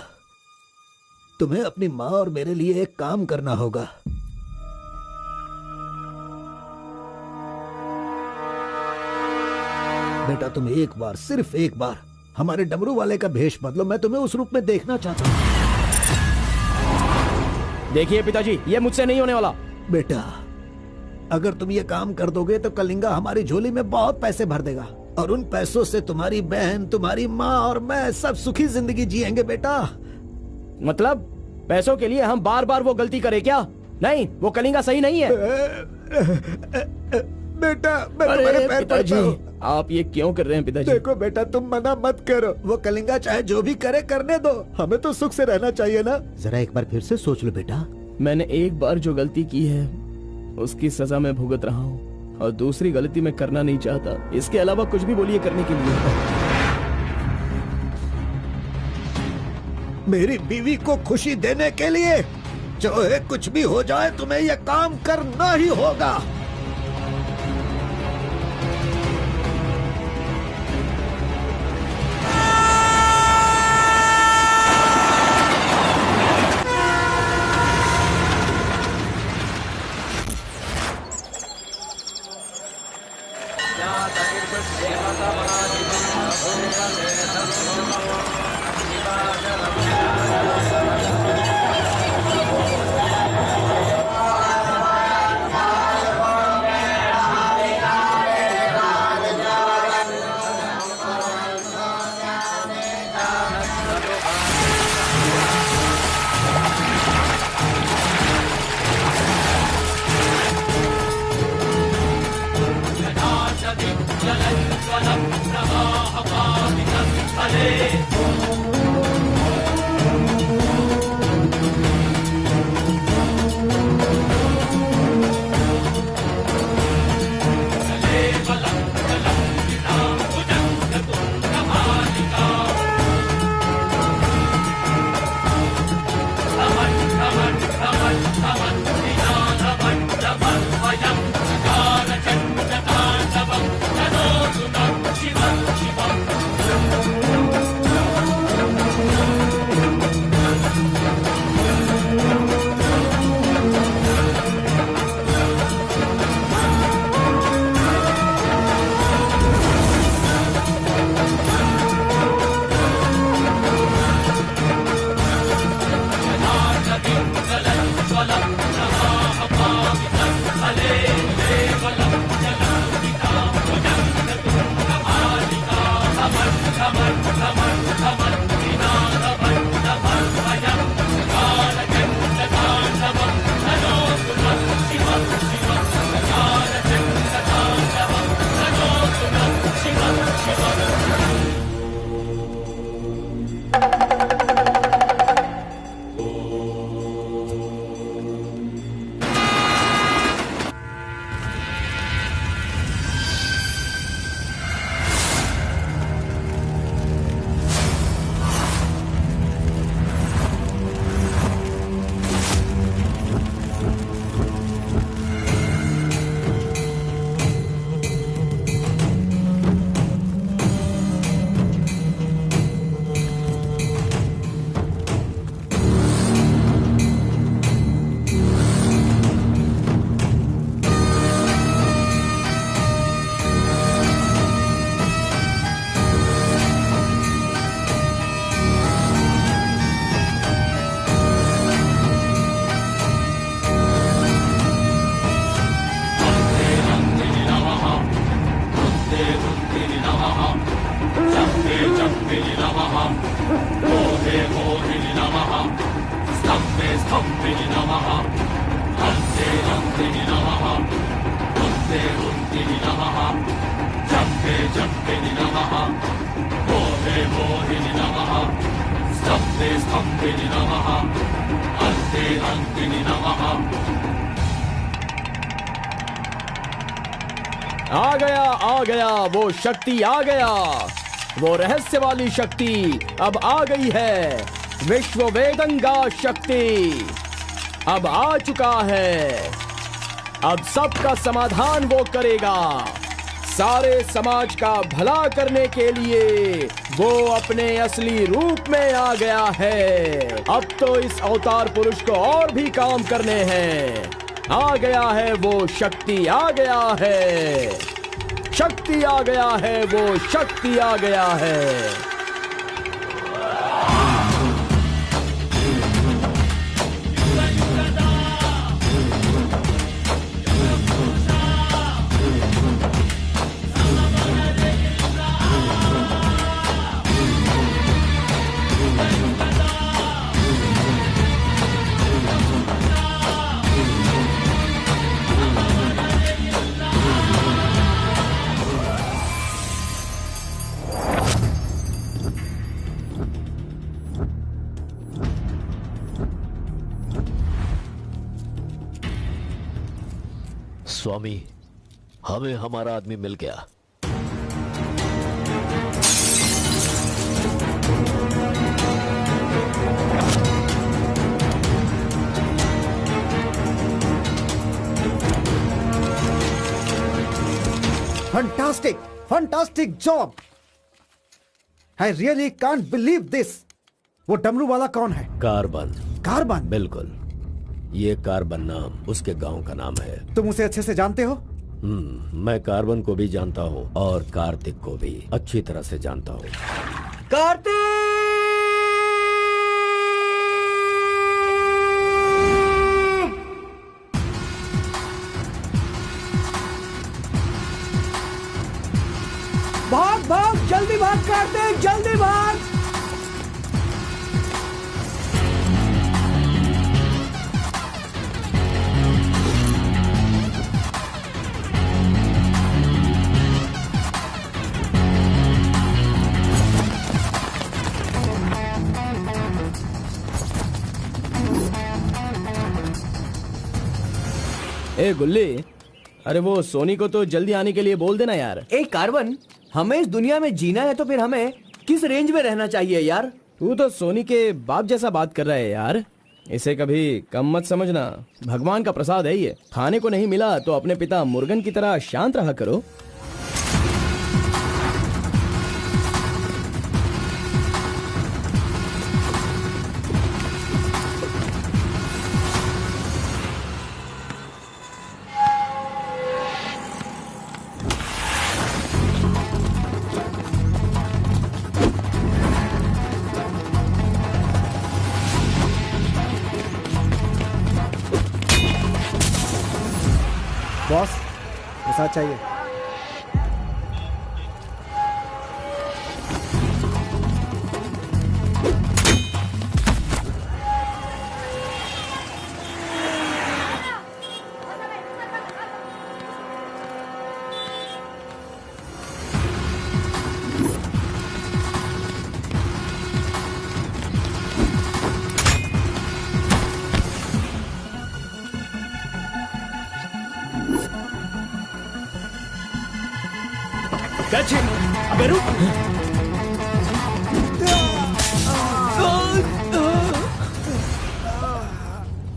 तुम्हें अपनी माँ और मेरे लिए एक काम करना होगा। बेटा, तुम एक बार, सिर्फ एक बार हमारे डमरू वाले का भेष बदलो। मैं तुम्हें उस रूप में देखना चाहता हूँ। देखिए पिताजी, ये मुझसे नहीं होने वाला। बेटा, अगर तुम ये काम कर दोगे तो कलिंगा हमारी झोली में बहुत पैसे भर देगा, और उन पैसों से तुम्हारी बहन, तुम्हारी माँ और मैं सब सुखी जिंदगी जिएंगे। बेटा, मतलब पैसों के लिए हम बार बार वो गलती करें क्या? नहीं, वो कलिंगा सही नहीं है। बेटा, मैं तुम्हारे पैर पड़ता हूँ। आप ये क्यों कर रहे हैं पिताजी? देखो बेटा, तुम मना मत करो। वो कलिंगा चाहे जो भी करे, करने दो। हमें तो सुख से रहना चाहिए ना। जरा एक बार फिर से सोच लो बेटा। मैंने एक बार जो गलती की है उसकी सजा मैं भुगत रहा हूँ, और दूसरी गलती मैं करना नहीं चाहता। इसके अलावा कुछ भी बोलिए करने के लिए। मेरी बीवी को खुशी देने के लिए चाहे कुछ भी हो जाए, तुम्हें यह काम करना ही होगा। आ गया वो शक्ति, आ गया वो रहस्य वाली शक्ति। अब आ गई है विश्व वेदंगा शक्ति, अब आ चुका है। अब सबका समाधान वो करेगा, सारे समाज का भला करने के लिए वो अपने असली रूप में आ गया है। अब तो इस अवतार पुरुष को और भी काम करने हैं। आ गया है वो शक्ति, आ गया है शक्ति, आ गया है वो शक्ति, आ गया है। स्वामी, हमें हमारा आदमी मिल गया। Fantastic, fantastic job. I really can't believe this. वो डमरू वाला कौन है? कार्बन। कार्बन? बिल्कुल, ये कार्बन नाम उसके गांव का नाम है। तुम उसे अच्छे से जानते हो? मैं कार्बन को भी जानता हूँ और कार्तिक को भी अच्छी तरह से जानता हूँ। कार्तिक! भाग भाग, जल्दी भाग कार्तिक, जल्दी भाग। ए गुल्ली, अरे वो सोनी को तो जल्दी आने के लिए बोल देना यार। ए कार्बन, हमें इस दुनिया में जीना है तो फिर हमें किस रेंज में रहना चाहिए यार? तू तो सोनी के बाप जैसा बात कर रहा है यार। इसे कभी कम मत समझना, भगवान का प्रसाद है ये। खाने को नहीं मिला तो अपने पिता मुर्गन की तरह शांत रहा करो। बॉस, ऐसा चाहिए। अबे रुक।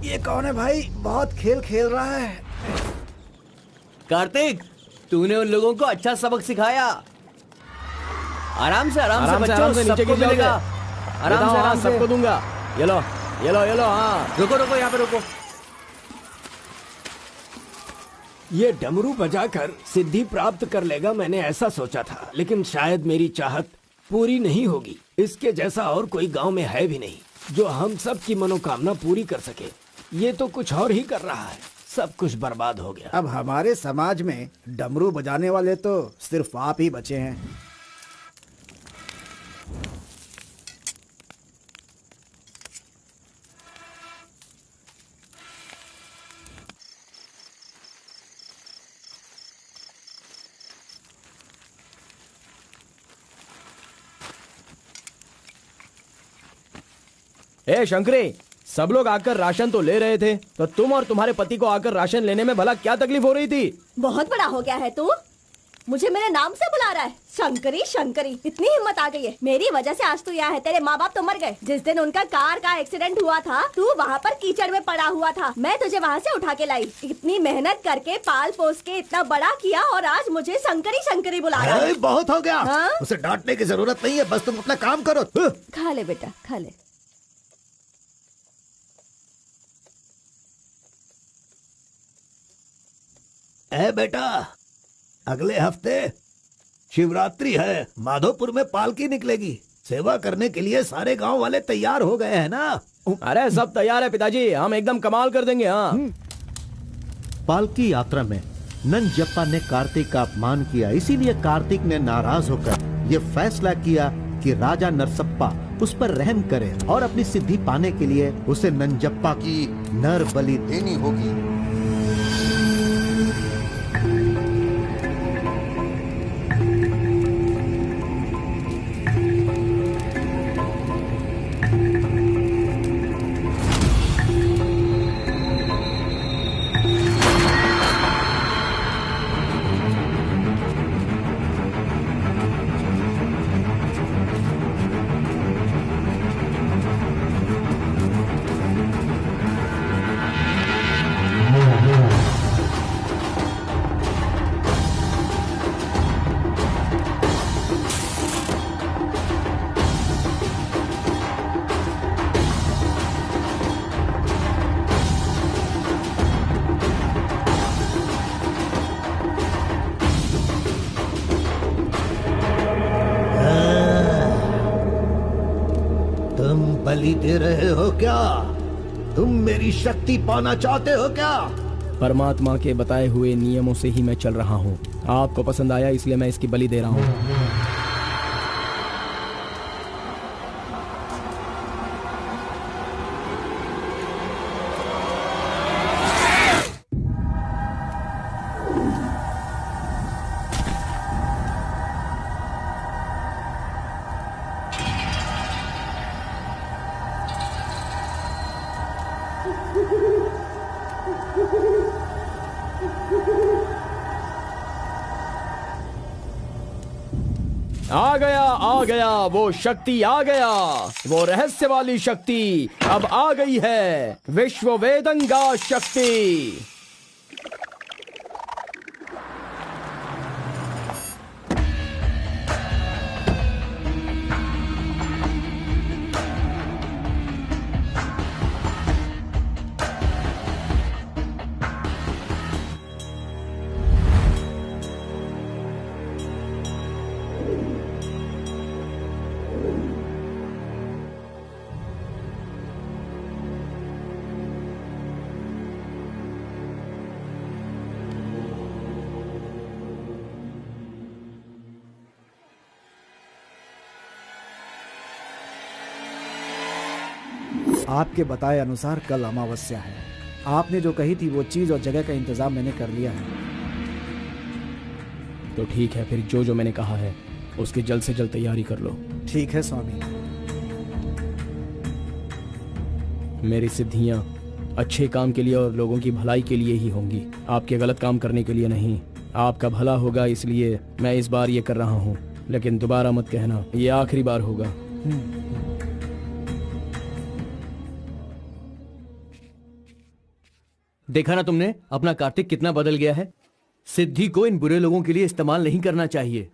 ये कौन है भाई? बहुत खेल खेल रहा है। कार्तिक, तूने उन लोगों को अच्छा सबक सिखाया। आराम से बच्चों, सबको मिलेगा। आराम से सबको दूंगा। ये लो, ये लो, ये लो। हाँ, रुको रुको, यहाँ पे रुको। ये डमरू बजाकर सिद्धि प्राप्त कर लेगा, मैंने ऐसा सोचा था, लेकिन शायद मेरी चाहत पूरी नहीं होगी। इसके जैसा और कोई गांव में है भी नहीं जो हम सब की मनोकामना पूरी कर सके। ये तो कुछ और ही कर रहा है, सब कुछ बर्बाद हो गया। अब हमारे समाज में डमरू बजाने वाले तो सिर्फ आप ही बचे हैं। ए शंकरी, सब लोग आकर राशन तो ले रहे थे, तो तुम और तुम्हारे पति को आकर राशन लेने में भला क्या तकलीफ हो रही थी? बहुत बड़ा हो गया है तू, मुझे मेरे नाम से बुला रहा है। शंकरी शंकरी, इतनी हिम्मत आ गई है। मेरी वजह से आज तू यहाँ है। तेरे माँ बाप तो मर गए। जिस दिन उनका कार का एक्सीडेंट हुआ था, तू वहाँ पर कीचड़ में पड़ा हुआ था। मैं तुझे वहाँ से उठा के लाई। इतनी मेहनत करके पाल पोस के इतना बड़ा किया, और आज मुझे शंकरी शंकरी बुला रहा है। बहुत हो गया। हाँ? उसे डांटने की जरूरत नहीं है, बस तुम अपना काम करो। खा ले बेटा, खा ले। ए बेटा, अगले हफ्ते शिवरात्रि है, माधोपुर में पालकी निकलेगी। सेवा करने के लिए सारे गांव वाले तैयार हो गए हैं ना? अरे सब तैयार है पिताजी, हम एकदम कमाल कर देंगे। हाँ। पालकी यात्रा में नंजप्पा ने कार्तिक का अपमान किया, इसीलिए कार्तिक ने नाराज होकर ये फैसला किया कि राजा नरसप्पा उस पर रहम करे और अपनी सिद्धि पाने के लिए उसे नंजप्पा की नर बलि देनी होगी। बलि दे रहे हो क्या? तुम मेरी शक्ति पाना चाहते हो क्या? परमात्मा के बताए हुए नियमों से ही मैं चल रहा हूँ। आपको पसंद आया इसलिए मैं इसकी बलि दे रहा हूँ। आ गया वो शक्ति, आ गया वो रहस्य वाली शक्ति, अब आ गई है विश्व वेदंगा शक्ति। आपके बताए अनुसार कल अमावस्या है। आपने जो कही थी वो चीज और जगह का इंतजाम मैंने कर लिया है। तो ठीक है, फिर जो जो मैंने कहा है उसकी जल्द से जल्द तैयारी कर लो। ठीक है स्वामी। मेरी सिद्धियां अच्छे काम के लिए और लोगों की भलाई के लिए ही होंगी, आपके गलत काम करने के लिए नहीं। आपका भला होगा इसलिए मैं इस बार ये कर रहा हूँ, लेकिन दोबारा मत कहना, ये आखिरी बार होगा। देखा ना तुमने, अपना कार्तिक कितना बदल गया है। सिद्धि को इन बुरे लोगों के लिए इस्तेमाल नहीं करना चाहिए।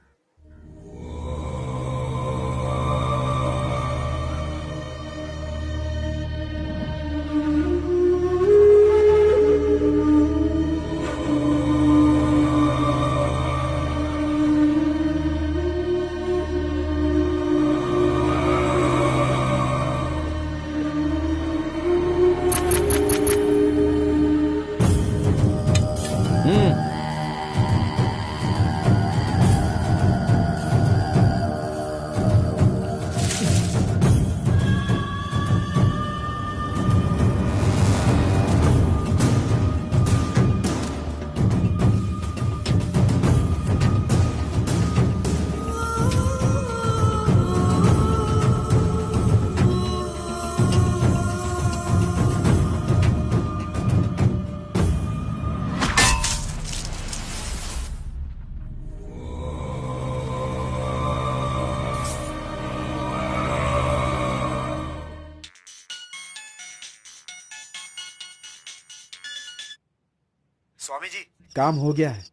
स्वामी जी, काम हो गया है।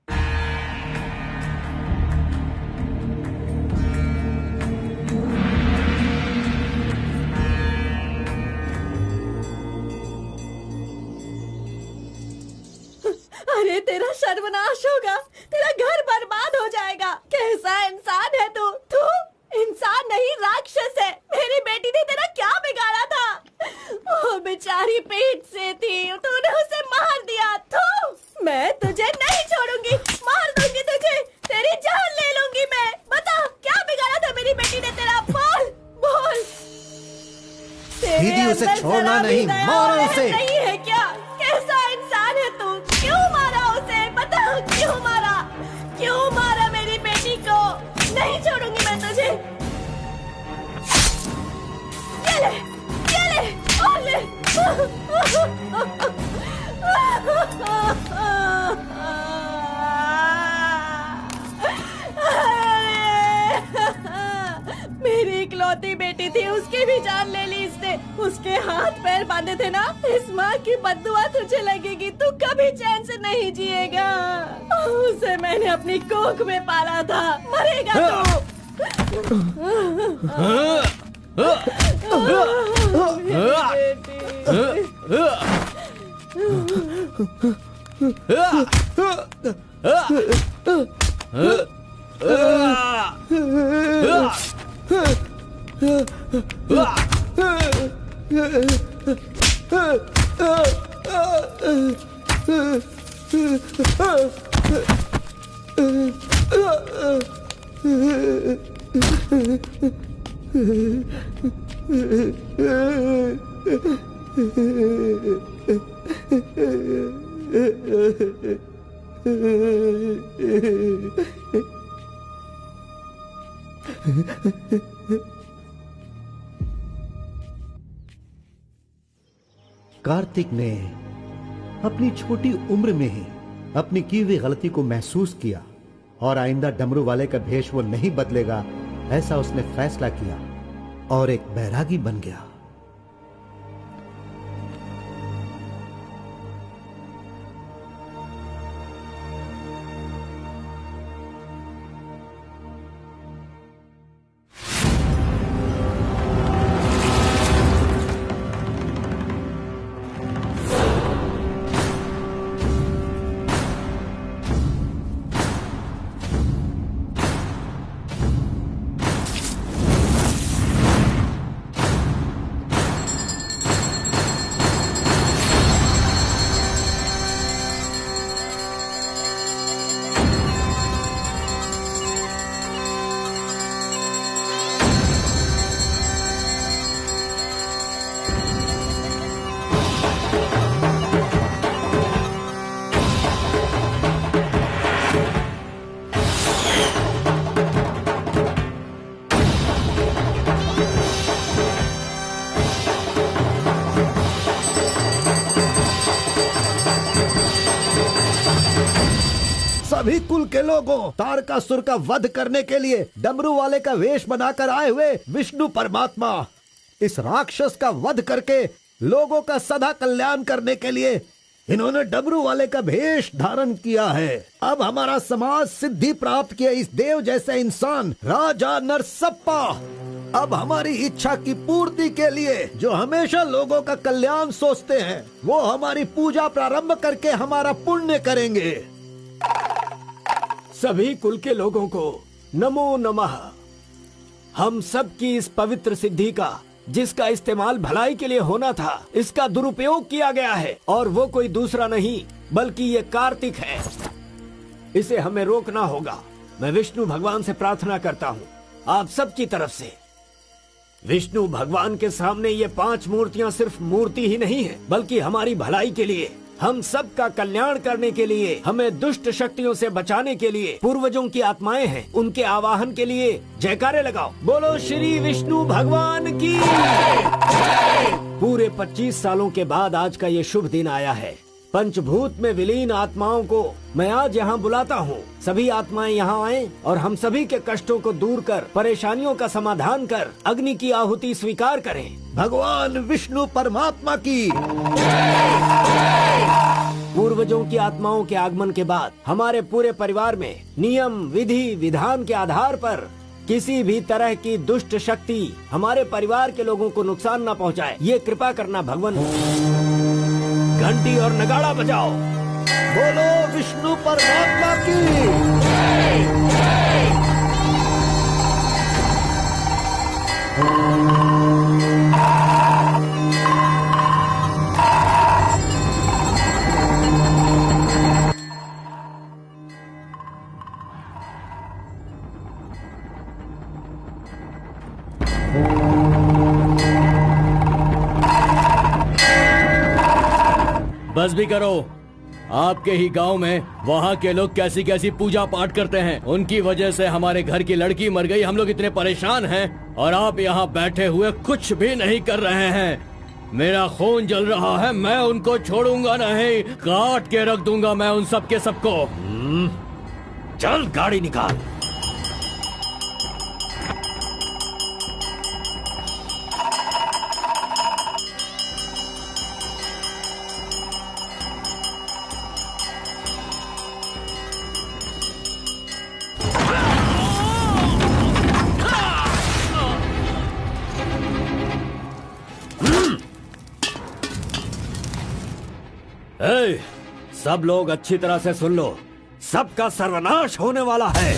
अरे तेरा सर्वनाश होगा, तेरा घर बर्बाद हो जाएगा। कैसा इंसान है तू? तू इंसान नहीं, राक्षस है। मेरी बेटी ने तेरा क्या बिगाड़ा था? वो बेचारी पेट से थी, तूने उसे मार दिया। तू, मैं तुझे नहीं छोड़ूंगी, मार दूंगी तुझे, तेरी जान ले लूंगी मैं। बता क्या बिगाड़ा था मेरी बेटी ने तेरा? बोल बोल। दीदी उसे छोड़ना नहीं, मारो उसे। नहीं है क्या? कैसा इंसान है तू? क्यों मारा उसे? बता क्यों मारा? क्यों मारा मेरी बेटी को? नहीं छोड़ूंगी मैं तुझे। ये ले और ले। मेरी इकलौती बेटी थी, उसकी भी जान ले ली इसने। उसके हाथ पैर बांधे थे ना, इस माँ की बद्दुआ तुझे लगेगी, तू कभी चैन से नहीं जिएगा। उसे मैंने अपनी कोख में पाला था, मरेगा तू। कार्तिक ने अपनी छोटी उम्र में ही अपनी की हुई गलती को महसूस किया और आइंदा डमरू वाले का भेष वो नहीं बदलेगा, ऐसा उसने फैसला किया और एक बैरागी बन गया। सभी कुल के लोगों, तारकासुर का वध करने के लिए डमरू वाले का वेश बनाकर आए हुए विष्णु परमात्मा इस राक्षस का वध करके लोगों का सदा कल्याण करने के लिए इन्होंने डमरू वाले का भेष धारण किया है। अब हमारा समाज सिद्धि प्राप्त किया इस देव जैसे इंसान राजा नरसप्पा अब हमारी इच्छा की पूर्ति के लिए जो हमेशा लोगों का कल्याण सोचते हैं, वो हमारी पूजा प्रारंभ करके हमारा पुण्य करेंगे। सभी कुल के लोगों को नमो नमः। हम सब की इस पवित्र सिद्धि का, जिसका इस्तेमाल भलाई के लिए होना था, इसका दुरुपयोग किया गया है और वो कोई दूसरा नहीं बल्कि ये कार्तिक है। इसे हमें रोकना होगा। मैं विष्णु भगवान से प्रार्थना करता हूँ आप सब की तरफ से। विष्णु भगवान के सामने ये 5 मूर्तियाँ सिर्फ मूर्ति ही नहीं है, बल्कि हमारी भलाई के लिए, हम सब का कल्याण करने के लिए, हमें दुष्ट शक्तियों से बचाने के लिए, पूर्वजों की आत्माएं हैं, उनके आवाहन के लिए जयकारे लगाओ। बोलो श्री विष्णु भगवान की। पूरे 25 सालों के बाद आज का ये शुभ दिन आया है। पंचभूत में विलीन आत्माओं को मैं आज यहाँ बुलाता हूँ। सभी आत्माएं यहाँ आएं और हम सभी के कष्टों को दूर कर, परेशानियों का समाधान कर, अग्नि की आहुति स्वीकार करें। भगवान विष्णु परमात्मा की पूर्वजों की आत्माओं के आगमन के बाद हमारे पूरे परिवार में नियम विधि विधान के आधार पर किसी भी तरह की दुष्ट शक्ति हमारे परिवार के लोगों को नुकसान न पहुंचाए, ये कृपा करना भगवान। घंटी और नगाड़ा बजाओ। बोलो विष्णु परमात्मा की। बस भी करो। आपके ही गांव में वहाँ के लोग कैसी कैसी पूजा पाठ करते हैं। उनकी वजह से हमारे घर की लड़की मर गई। हम लोग इतने परेशान हैं और आप यहाँ बैठे हुए कुछ भी नहीं कर रहे हैं। मेरा खून जल रहा है, मैं उनको छोड़ूंगा नहीं, काट के रख दूंगा मैं उन सब के सबको। चल गाड़ी निकाल। ए, सब लोग अच्छी तरह से सुन लो, सबका सर्वनाश होने वाला है।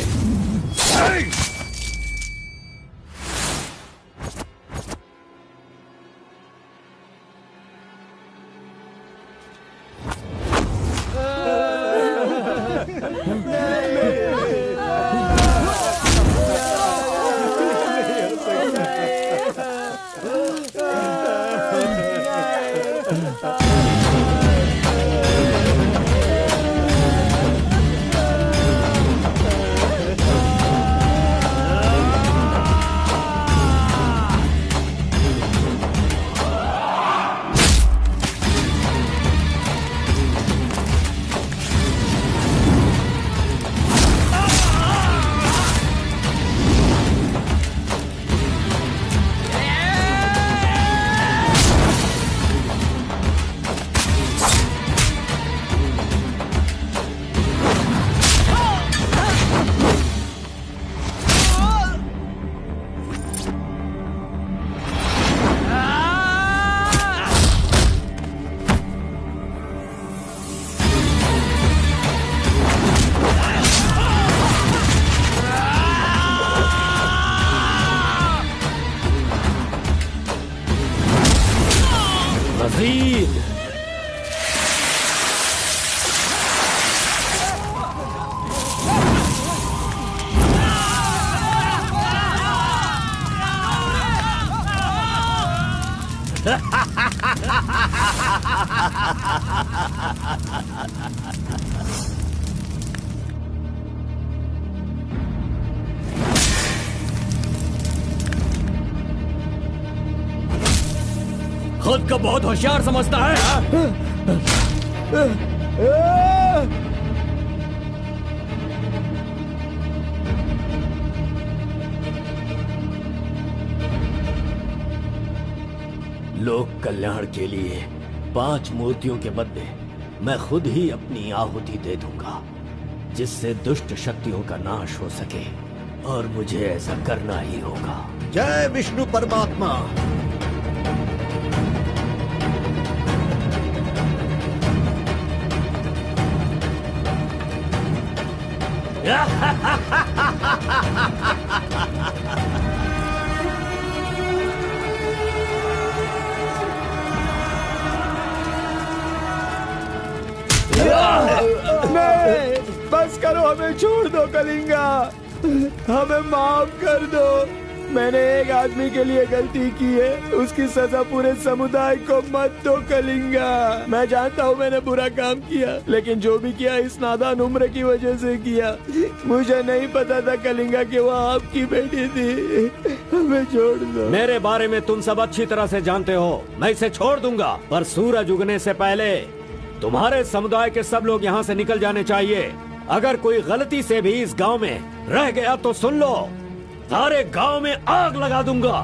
खुद को बहुत होशियार समझता है। लोक कल्याण के लिए 5 मूर्तियों के बदले मैं खुद ही अपनी आहुति दे दूंगा, जिससे दुष्ट शक्तियों का नाश हो सके, और मुझे ऐसा करना ही होगा। जय विष्णु परमात्मा। नहीं, बस करो, हमें छोड़ दो कलिंगा, हमें माफ कर दो। मैंने एक आदमी के लिए गलती की है, उसकी सजा पूरे समुदाय को मत दो कलिंगा। मैं जानता हूँ मैंने बुरा काम किया, लेकिन जो भी किया इस नादान उम्र की वजह से किया। मुझे नहीं पता था कलिंगा कि वो आपकी बेटी थी। हमें छोड़ दो। मेरे बारे में तुम सब अच्छी तरह से जानते हो, मैं इसे छोड़ दूंगा, पर सूरज उगने से पहले तुम्हारे समुदाय के सब लोग यहाँ से निकल जाने चाहिए। अगर कोई गलती से भी इस गांव में रह गया तो सुन लो, सारे गांव में आग लगा दूंगा।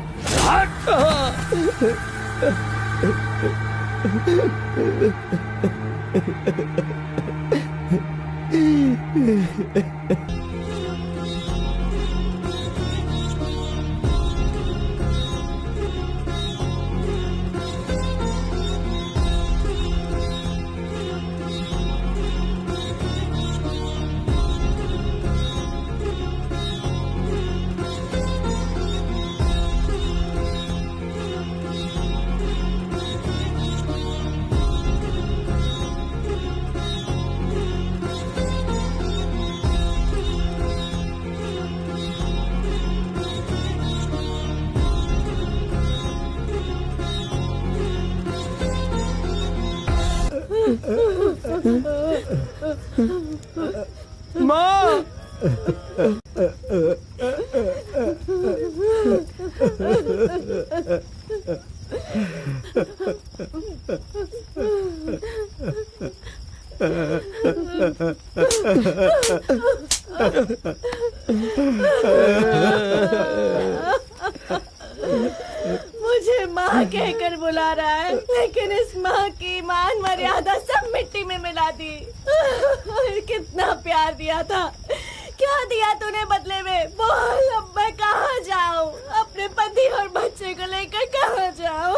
माँ! मुझे माँ कहकर बुला रहा है, लेकिन इस माँ की मान मर्यादा सब मिट्टी में मिला दी। कितना प्यार दिया था, क्या दिया तूने बदले में? बोल, अब मैं कहाँ जाऊँ? अपने पति और बच्चे को लेकर कहाँ जाऊँ?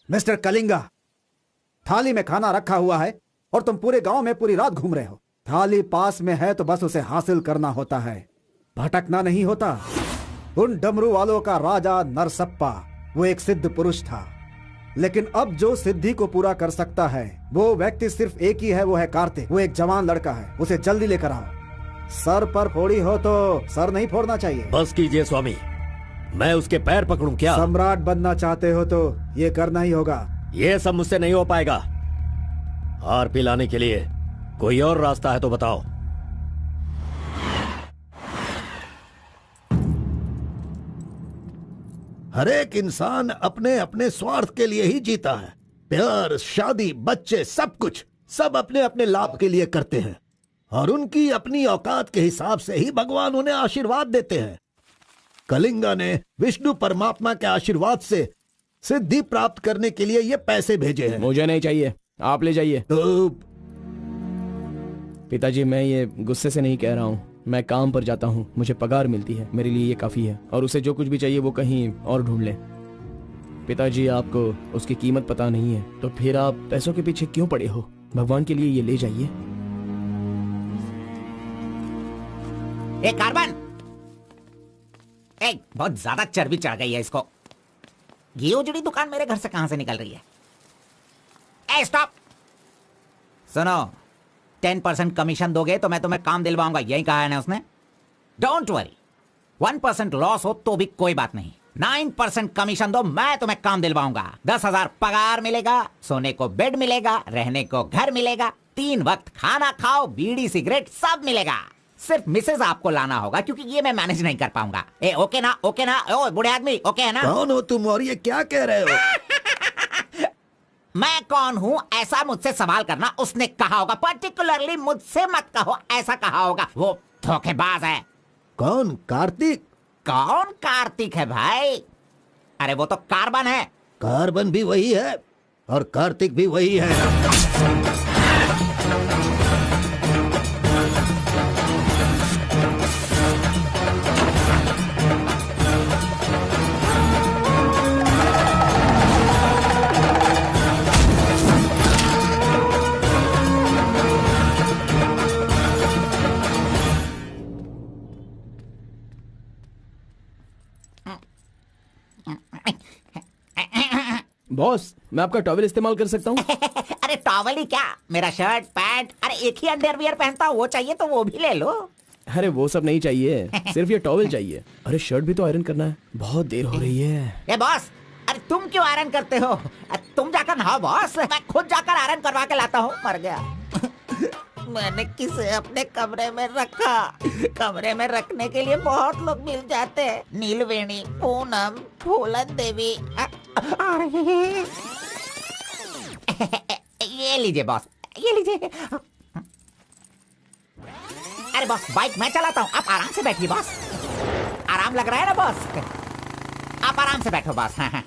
मिस्टर कलिंगा, थाली में खाना रखा हुआ है और तुम पूरे गांव में पूरी रात घूम रहे हो। थाली पास में है तो बस उसे हासिल करना होता है, भटकना नहीं होता। उन डमरू वालों का राजा नरसप्पा वो एक सिद्ध पुरुष था, लेकिन अब जो सिद्धि को पूरा कर सकता है वो व्यक्ति सिर्फ एक ही है, वो है कार्तिक। वो एक जवान लड़का है, उसे जल्दी लेकर आओ। सर पर फोड़ी हो तो सर नहीं फोड़ना चाहिए। बस कीजिए स्वामी, मैं उसके पैर पकड़ूं क्या? सम्राट बनना चाहते हो तो ये करना ही होगा। ये सब मुझसे नहीं हो पाएगा। हार पिलाने के लिए कोई और रास्ता है तो बताओ। हर एक इंसान अपने अपने स्वार्थ के लिए ही जीता है। प्यार, शादी, बच्चे, सब कुछ सब अपने अपने लाभ के लिए करते हैं और उनकी अपनी औकात के हिसाब से ही भगवान उन्हें आशीर्वाद देते हैं। कलिंगा ने विष्णु परमात्मा के आशीर्वाद से सिद्धि प्राप्त करने के लिए ये पैसे भेजे हैं। मुझे नहीं चाहिए, आप ले जाइए। तो पिताजी, मैं ये गुस्से से नहीं कह रहा हूँ। मैं काम पर जाता हूँ, मुझे पगार मिलती है, मेरे लिए ये काफी है। और उसे जो कुछ भी चाहिए वो कहीं और ढूंढ ले। पिताजी, आपको उसकी कीमत पता नहीं है तो फिर आप पैसों के पीछे क्यों पड़े हो? भगवान के लिए ये ले जाइए। एक कार्बन, एक बहुत ज्यादा चर्बी चढ़ गई है इसको। ये उजड़ी दुकान मेरे घर से कहां से निकल रही है? ए स्टॉप, सुनो, 10% कमीशन दोगे तो मैं तुम्हें काम दिलवाऊंगा, यही कहा है ना उसने। डोंट वरी, 1% लॉस हो तो भी कोई बात नहीं। 9% कमीशन दो, मैं तुम्हें काम दिलवाऊंगा। 10,000 पगार मिलेगा, सोने को बेड मिलेगा, रहने को घर मिलेगा, 3 वक्त खाना खाओ, बीड़ी सिगरेट सब मिलेगा। सिर्फ मिसेज आपको लाना होगा क्योंकि ये मैं मैनेज नहीं कर पाऊंगा। ए ओके ना? ओके ना? ओ बूढ़े आदमी, ओके है ना? कौन हो तुम और ये क्या कह रहे हो? मैं कौन हूँ ऐसा मुझसे सवाल करना उसने कहा होगा। पर्टिकुलरली मुझसे मत कहो, ऐसा कहा होगा। वो धोखेबाज है। कौन? कार्तिक? कौन कार्तिक है भाई? अरे वो तो कार्बन है। कार्बन भी वही है। और कार्तिक भी वही है। बॉस, मैं आपका टॉवेल इस्तेमाल कर सकता हूँ? अरे टॉवल ही क्या, मेरा शर्ट पैंट, अरे एक ही अंडरवियर पहनता हूँ, वो चाहिए तो वो भी ले लो। अरे वो सब नहीं चाहिए, सिर्फ ये टॉवेल चाहिए। अरे शर्ट भी तो आयरन करना है, बहुत देर हो रही है। ए बॉस, अरे तुम क्यों आयरन करते हो? तुम जाकर नहाओ बॉस, मैं खुद जाकर आयरन करवा के लाता हूँ। मर गया। मैंने किसे अपने कमरे में रखा? कमरे में रखने के लिए बहुत लोग मिल जाते हैं। नीलवेणी, पूनम, फूलन देवी। ये लीजिए बॉस, ये लीजिए। अरे बॉस, बाइक मैं चलाता हूँ, आप आराम से बैठिए बॉस। आराम लग रहा है ना बॉस? आप आराम से बैठो बॉस। हाँ हाँ।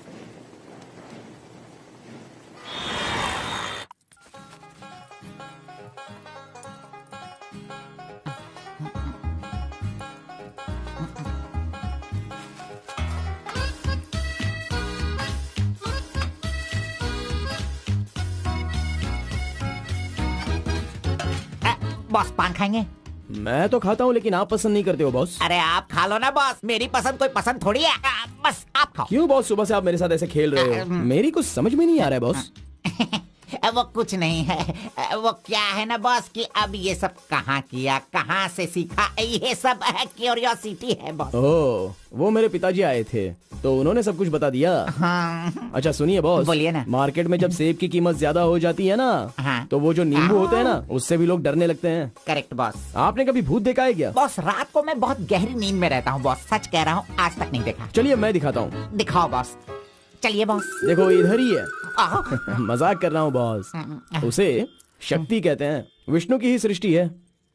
बॉस पान खाएंगे? मैं तो खाता हूँ, लेकिन आप पसंद नहीं करते हो बॉस। अरे आप खा लो ना बॉस, मेरी पसंद कोई पसंद थोड़ी है। बस आप खाओ। क्यों बॉस, सुबह से आप मेरे साथ ऐसे खेल रहे हो? मेरी कुछ समझ में नहीं आ रहा है बॉस। वो कुछ नहीं है, वो क्या है ना बॉस कि अब ये सब कहाँ किया, कहाँ से सीखा, ये सब क्यूरियोसिटी है बॉस। ओह, वो मेरे पिताजी आए थे तो उन्होंने सब कुछ बता दिया। हाँ। अच्छा सुनिए बॉस, बोलिए ना। मार्केट में जब सेब की कीमत ज्यादा हो जाती है ना, हाँ। तो वो जो नींबू होते हैं ना, उससे भी लोग डरने लगते हैं। Correct boss. आपने कभी भूत देखा है क्या? बॉस रात को मैं बहुत गहरी नींद में रहता हूँ बॉस, सच कह रहा हूँ, आज तक नहीं देखा। चलिए मैं दिखाता हूँ। दिखाओ बॉस, चलिए बॉस। देखो इधर ही है। मजाक कर रहा हूँ बॉस। उसे शक्ति कहते हैं, विष्णु की ही सृष्टि है।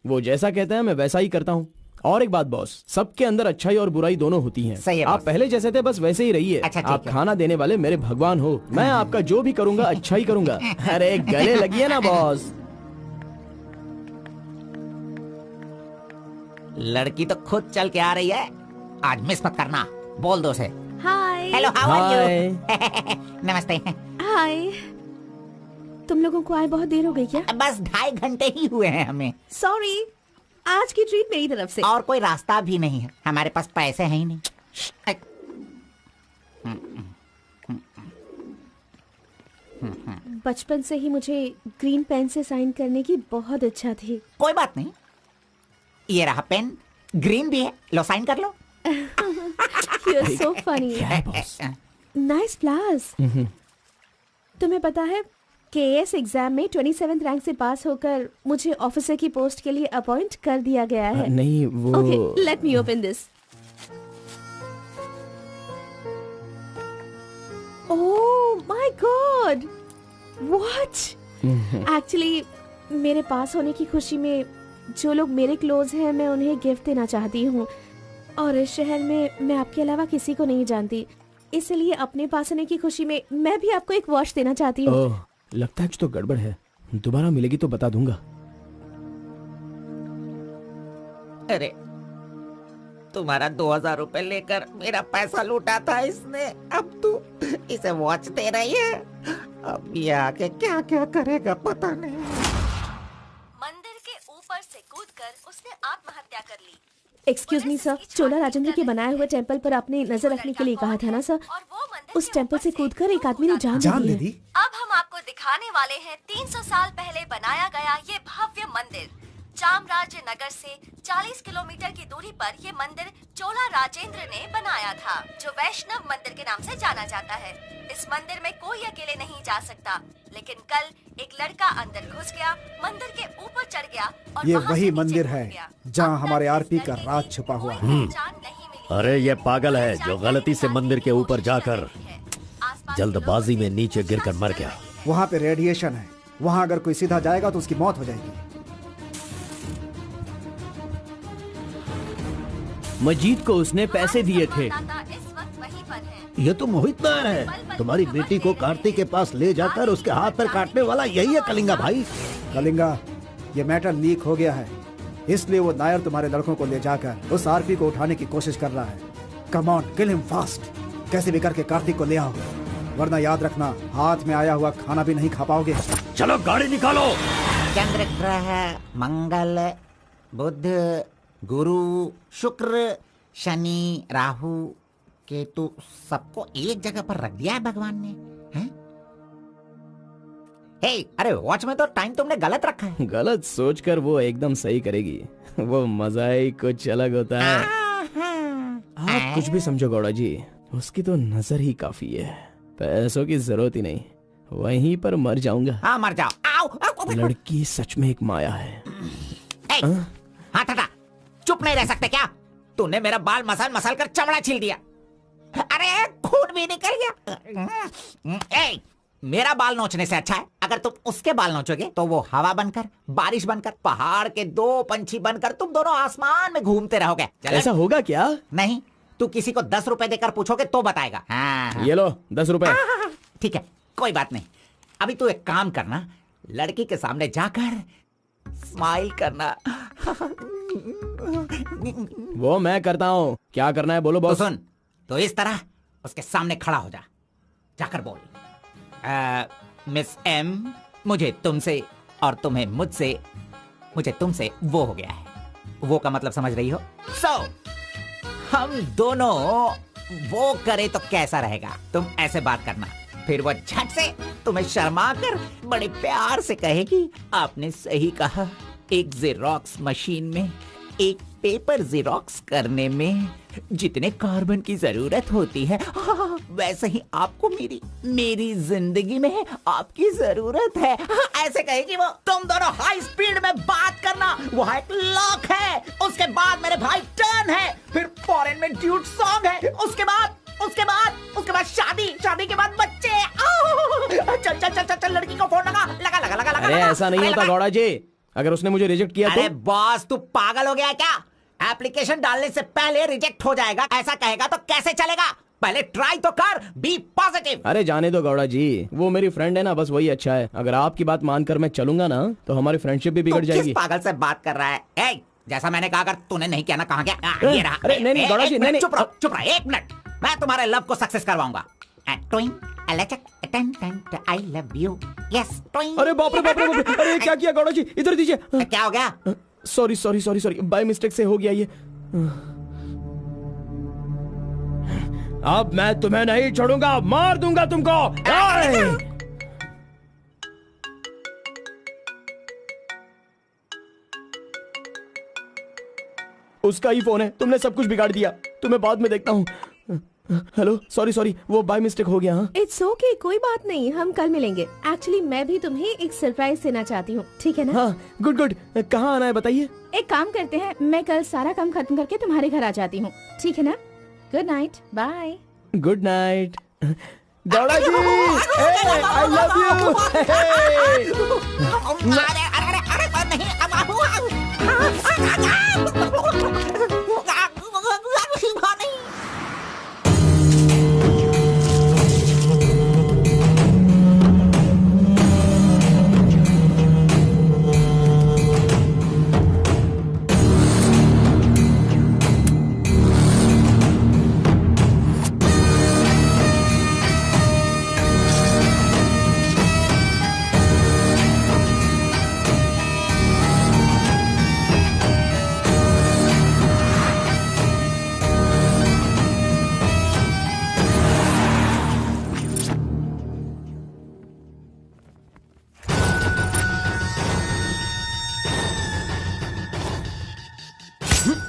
वो जैसा कहते हैं मैं वैसा ही करता हूँ। और एक बात बॉस, सबके अंदर अच्छाई और बुराई दोनों होती हैं। सही है आप बॉस। पहले जैसे थे बस वैसे ही रहिए। अच्छा, ठीक आप है। खाना देने वाले मेरे भगवान हो, मैं आपका जो भी करूँगा अच्छा ही करूँगा। अरे गले लगिए ना बॉस। लड़की तो खुद चल के आ रही है, आज मिस मत करना। बोल दो उसे। Hi. Hello, how are hi. You? नमस्ते। हाय। तुम लोगों को आए बहुत देर हो गई क्या? बस 2.5 घंटे ही हुए हैं हमें, सॉरी, आज की ट्रीट मेरी तरफ से। और कोई रास्ता भी नहीं है, हमारे पास पैसे हैं ही नहीं। बचपन से ही मुझे ग्रीन पेन से साइन करने की बहुत इच्छा थी। कोई बात नहीं, ये रहा पेन, ग्रीन भी है, लो साइन कर लो। You're so funny. Nice flowers. तुम्हें पता है KS एग्जाम में 27th रैंक से पास होकर मुझे ऑफिसर की पोस्ट के लिए अपॉइंट कर दिया गया है। नहीं वो। Okay, let me open this. Oh my God! What? Actually, मेरे पास होने की खुशी में जो लोग मेरे क्लोज हैं मैं उन्हें गिफ्ट देना चाहती हूँ, और इस शहर में मैं आपके अलावा किसी को नहीं जानती, इसलिए अपने पास होने की खुशी में मैं भी आपको एक वॉच देना चाहती हूँ। ओह, लगता है कुछ तो गड़बड़ है। दोबारा मिलेगी तो बता दूंगा। अरे तुम्हारा 2000 रुपए लेकर मेरा पैसा लूटा था इसने, अब तू इसे वॉच दे रही है। अब ये आके क्या क्या करेगा पता नहीं। मंदिर के ऊपर से कूदकर उसने आत्महत्या कर ली। एक्सक्यूज मी सर, चोला राजेंद्र के बनाए हुए टेंपल पर आपने नजर रखने के लिए कहा था ना सर? उस टेंपल से कूदकर एक आदमी ने जान दे दी है। अब हम आपको दिखाने वाले हैं 300 साल पहले बनाया गया ये भव्य मंदिर। चामराज नगर से 40 किलोमीटर की दूरी पर ये मंदिर चोला राजेंद्र ने बनाया था, जो वैष्णव मंदिर के नाम से जाना जाता है। इस मंदिर में कोई अकेले नहीं जा सकता, लेकिन कल एक लड़का अंदर घुस गया, मंदिर के ऊपर चढ़ गया और ये वहां से वही नीचे मंदिर कूद है गया। जहाँ अब हमारे तक आरपी इस का लड़के राज की छुपा हुआ कोई है। पहचान नहीं मिली। अरे ये पागल है जो गलती से मंदिर के ऊपर जाकर जल्दबाजी में नीचे गिरकर मर गया। वहाँ पे रेडिएशन है, वहाँ अगर कोई सीधा जाएगा तो उसकी मौत हो जाएगी। मजीद को उसने पैसे दिए थे। इस वक्त वहीं पर है। ये तो मोहित नायर है। तुम्हारी बेटी को कार्तिक के पास ले जाकर उसके हाथ पर काटने वाला यही है कलिंगा भाई। कलिंगा, ये मैटर लीक हो गया है, इसलिए वो नायर तुम्हारे लड़कों को ले जाकर उस आरपी को उठाने की कोशिश कर रहा है। Come on, kill him fast. कैसे भी करके कार्तिक को ले आओ, वरना याद रखना हाथ में आया हुआ खाना भी नहीं खा पाओगे। चलो गाड़ी निकालो। चंद्र ग्रह, मंगल, बुध, गुरु, शुक्र, शनि, राहु, केतु, सबको एक जगह पर रख दिया है भगवान ने, हैं? हे, अरे वॉच में तो टाइम तुमने गलत रखा है। गलत सोचकर वो एकदम सही करेगी। वो मजा ही कुछ अलग होता है। आप कुछ भी समझो गौड़ा जी, उसकी तो नजर ही काफी है, पैसों की जरूरत ही नहीं। वहीं पर मर जाऊंगा। हाँ मर जाओ। आओ, आओ, आओ। लड़की सच में एक माया है। हाँ टाटा, चुप नहीं रह सकते क्या? तूने मेरा बाल मसल मसल कर चमड़ा छील दिया। अरे खून भी निकल गया। ए, मेरा बाल नोचने से अच्छा है अगर तुम उसके बाल नोचोगे तो वो हवा बनकर, बारिश बनकर, पहाड़ के 2 पंछी बनकर तुम दोनों आसमान में घूमते रहोगे। ऐसा होगा क्या? नहीं, तू किसी को 10 रुपए देकर पूछोगे तो बताएगा। हाँ। ये लो 10 रुपए। ठीक है, कोई बात नहीं। अभी तू एक काम करना, लड़की के सामने जाकर स्माइल करना। वो मैं करता हूँ, क्या करना है बोलो बॉस। तो सुन, तो इस तरह उसके सामने खड़ा हो जा, जाकर बोल, मिस एम, मुझे तुमसे और तुम्हें मुझसे, मुझे तुमसे वो हो गया है। वो का मतलब समझ रही हो? हम दोनों वो करे तो कैसा रहेगा? तुम ऐसे बात करना, फिर वो झट से तुम्हें शर्मा कर बड़े प्यार से कहेगी, आपने सही कहा, एक जेरोक्स मशीन में एक पेपर जेरोक्स करने में जितने कार्बन की जरूरत होती है, वैसे ही आपको मेरी जिंदगी में आपकी जरूरत है। ऐसे कहेगी वो। तुम दोनों हाई स्पीड में बात करना, वहाँ एक लॉक है, उसके बाद मेरे भाई टर्न है, फिर फॉरेन में ड्यूट सॉन्ग है, उसके बाद शादी के बाद बच्चे। चल लड़की को फोन लगा। अरे ऐसा नहीं होता गौड़ा जी, अगर उसने मुझे रिजेक्ट किया अरे तो? बॉस, तू पागल हो गया क्या? एप्लीकेशन डालने से पहले रिजेक्ट हो जाएगा, ऐसा कहेगा तो कैसे चलेगा? पहले ट्राई तो कर, बी पॉजिटिव। अरे जाने दो गौड़ा जी, वो मेरी फ्रेंड है ना, बस वही अच्छा है। अगर आपकी बात मानकर मैं चलूंगा ना तो हमारी फ्रेंडशिप भी बिगड़ जाएगी। किस पागल से बात कर रहा है? ए, जैसा मैंने कहा, अगर तूने नहीं किया ना, कहाँ गया? ये रहा। अरे नहीं गौड़ा जी, नहीं। चुप रहो 1 मिनट, मैं तुम्हारे लव को सक्सेस करवाऊंगा। I love you. Yes, अरे बाप रे, अरे क्या किया गौड़ा जी? इधर दीजिए। क्या हो गया? सॉरी, बाय मिस्टेक से हो गया ये। अब मैं तुम्हें नहीं छोड़ूंगा, मार दूंगा तुमको। उसका ही फोन है, तुमने सब कुछ बिगाड़ दिया। तुम्हें बाद में देखता हूँ। हेलो, सॉरी, वो बाय मिस्टेक हो गया। इट्स ओके, कोई बात नहीं, हम कल मिलेंगे। एक्चुअली मैं भी तुम्हें एक सरप्राइज देना चाहती हूँ, ठीक है ना? हाँ, गुड। कहाँ आना है बताइए? एक काम करते हैं, मैं कल सारा काम खत्म करके तुम्हारे घर आ जाती हूँ, ठीक है ना? Good night, bye. Good night Gowda ji, I love you. अरे नहीं,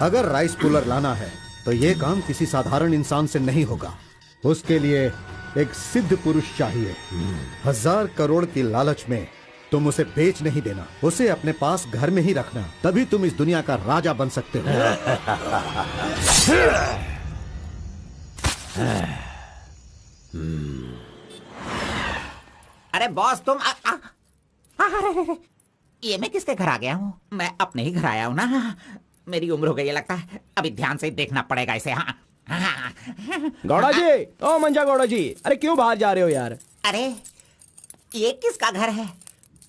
अगर राइस कूलर लाना है तो ये काम किसी साधारण इंसान से नहीं होगा। उसके लिए एक सिद्ध पुरुष चाहिए। 1000 करोड़ की लालच में तुम उसे बेच नहीं देना, उसे अपने पास घर में ही रखना, तभी तुम इस दुनिया का राजा बन सकते हो। अरे बॉस, तुम ये मैं किसके घर आ गया हूँ? मैं अपने ही घर आया हूँ ना। मेरी उम्र हो गई है लगता है, अभी ध्यान से देखना पड़ेगा इसे। हाँ गौड़ा जी, ओ मंजा गौड़ा जी, अरे क्यों बाहर जा रहे हो यार? अरे ये किसका घर है?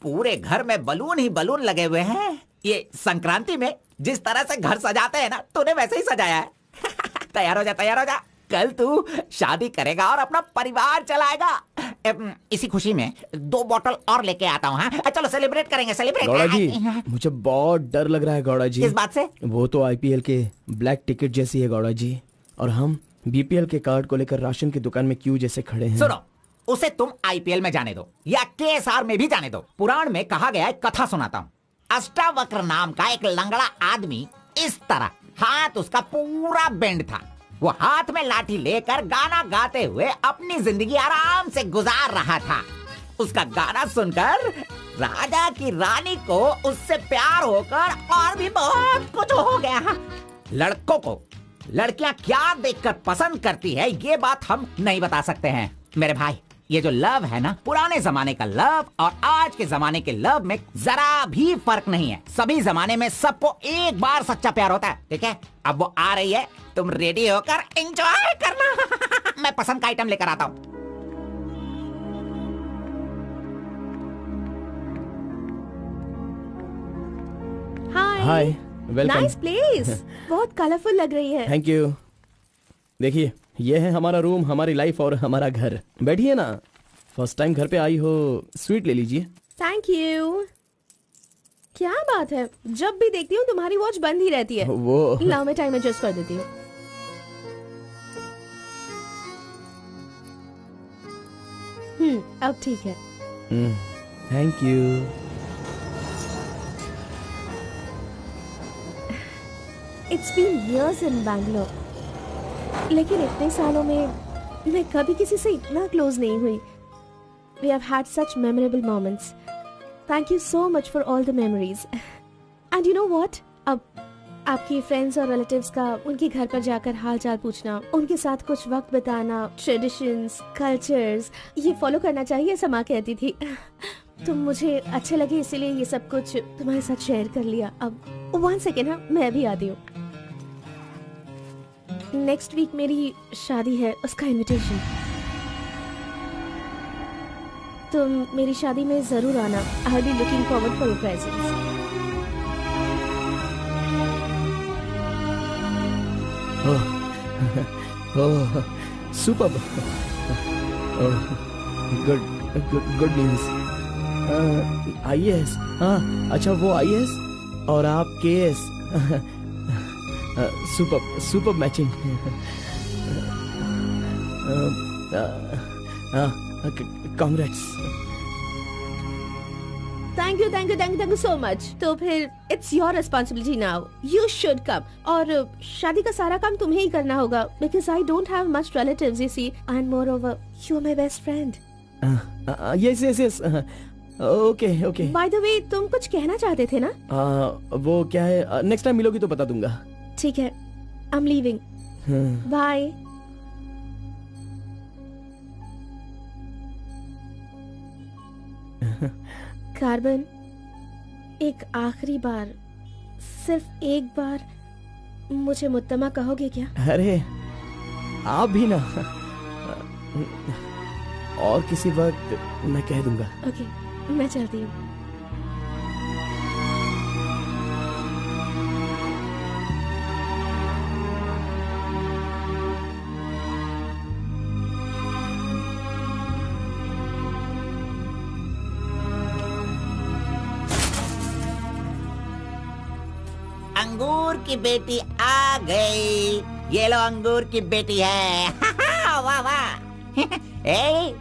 पूरे घर में बलून ही बलून लगे हुए हैं। ये संक्रांति में जिस तरह से घर सजाते हैं ना, तूने वैसे ही सजाया है। तैयार हो जा, तैयार हो जा। कल तू शादी करेगा और अपना परिवार चलाएगा। इसी खुशी में 2 बॉटल और लेके आता हूँ। हाँ चलो सेलिब्रेट करेंगे, सेलिब्रेट। गौड़ा जी, मुझे बहुत डर लग रहा है गौड़ा जी। किस बात से? वो तो आईपीएल के ब्लैक टिकट जैसी है गौड़ा जी, और हम बीपीएल के कार्ड को लेकर राशन की दुकान में क्यों जैसे खड़े हैं। सुनो, उसे तुम आईपीएल में जाने दो या केएसआर में भी जाने दो। पुराण में कहा गया है, कथा सुनाता हूँ। अष्टावक्र नाम का एक लंगड़ा आदमी, इस तरह हाथ उसका पूरा बेंड था। वो हाथ में लाठी लेकर गाना गाते हुए अपनी जिंदगी आराम से गुजार रहा था। उसका गाना सुनकर राजा की रानी को उससे प्यार होकर और भी बहुत कुछ हो गया। लड़कों को लड़कियां क्या देखकर पसंद करती है, ये बात हम नहीं बता सकते हैं मेरे भाई। ये जो लव है ना, पुराने जमाने का लव और आज के जमाने के लव में जरा भी फर्क नहीं है। सभी जमाने में सबको एक बार सच्चा प्यार होता है, ठीक है? अब वो आ रही है, तुम रेडी होकर एंजॉय करना। मैं पसंद का आइटम लेकर आता हूँ। हाय, वेलकम। नाइस प्लेस, बहुत कलरफुल लग रही है। Thank you. देखिए, ये है हमारा रूम, हमारी लाइफ और हमारा घर। बैठिए ना, फर्स्ट टाइम घर पे आई हो, स्वीट ले लीजिए। Thank you. क्या बात है, जब भी देखती हूँ तुम्हारी वॉच बंद ही रहती है। वो लाओ मैं टाइम एडजस्ट कर देती हूँ। अब ठीक है। Thank you. It's been years in Bangalore, लेकिन इतने सालों में मैं कभी किसी से इतना क्लोज नहीं हुई। We have had such memorable moments. Thank you so much for all the memories. And you know what? अब आपकी फ्रेंड्स और रिलेटिव्स का उनके घर पर जाकर हाल चाल पूछना, उनके साथ कुछ वक्त बिताना, ट्रेडिशंस, कल्चर्स, ये फॉलो करना चाहिए, ऐसा माँ कहती थी। तो मुझे अच्छे लगे, इसीलिए ये सब कुछ तुम्हारे साथ शेयर कर लिया। अब 1 सेकेंड, हाँ मैं भी आती हूँ। नेक्स्ट वीक मेरी शादी है, उसका इनविटेशन। तुम मेरी शादी में जरूर आना। I will be looking forward for your presence. Oh, superb. Good news. IAS, हाँ अच्छा, वो आईएएस और आप KS. Super matching. Congrats. Thank you so much. तो फिर it's your responsibility now, you should come. और शादी का सारा काम तुम्हें ही करना होगा, because I don't have much relatives, you see, and moreover you are my best friend. Yes. Okay. By the वे, तुम कुछ कहना चाहते थे ना? वो क्या है, नेक्स्ट टाइम मिलोगी तो बता दूंगा। ठीक है, I am leaving. Bye. Carbon, एक आखिरी बार, सिर्फ एक बार मुझे मुत्तमा कहोगे क्या? अरे आप भी ना, और किसी वक्त मैं कह दूंगा। ओके, मैं चलती हूँ। अंगूर की बेटी आ गई। ये लो, अंगूर की बेटी है। वाह वाह। ए,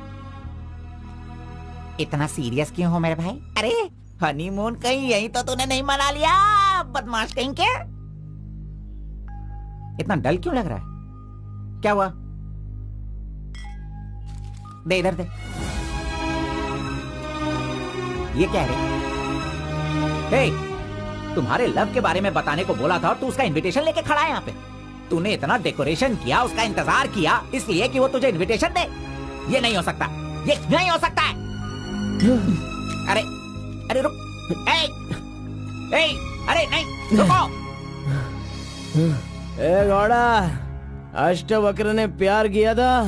इतना सीरियस क्यों हो मेरे भाई? अरे हनीमून कहीं यहीं तो तूने नहीं मना लिया, बदमाश कहीं के? इतना डल क्यों लग रहा है? क्या हुआ? दे इधर दे। ये क्या है? हे, तुम्हारे लव के बारे में बताने को बोला था और तू उसका इनविटेशन लेके खड़ा है यहाँ पे। तूने इतना डेकोरेशन किया, उसका इंतजार किया, इसलिए कि वो तुझे इनविटेशन दे। ये नहीं हो सकता, ये नहीं हो सकता है। अरे अरे रुक। ए, अरे नहीं, रुको। ए गौड़ा, अष्टवक्र ने प्यार किया था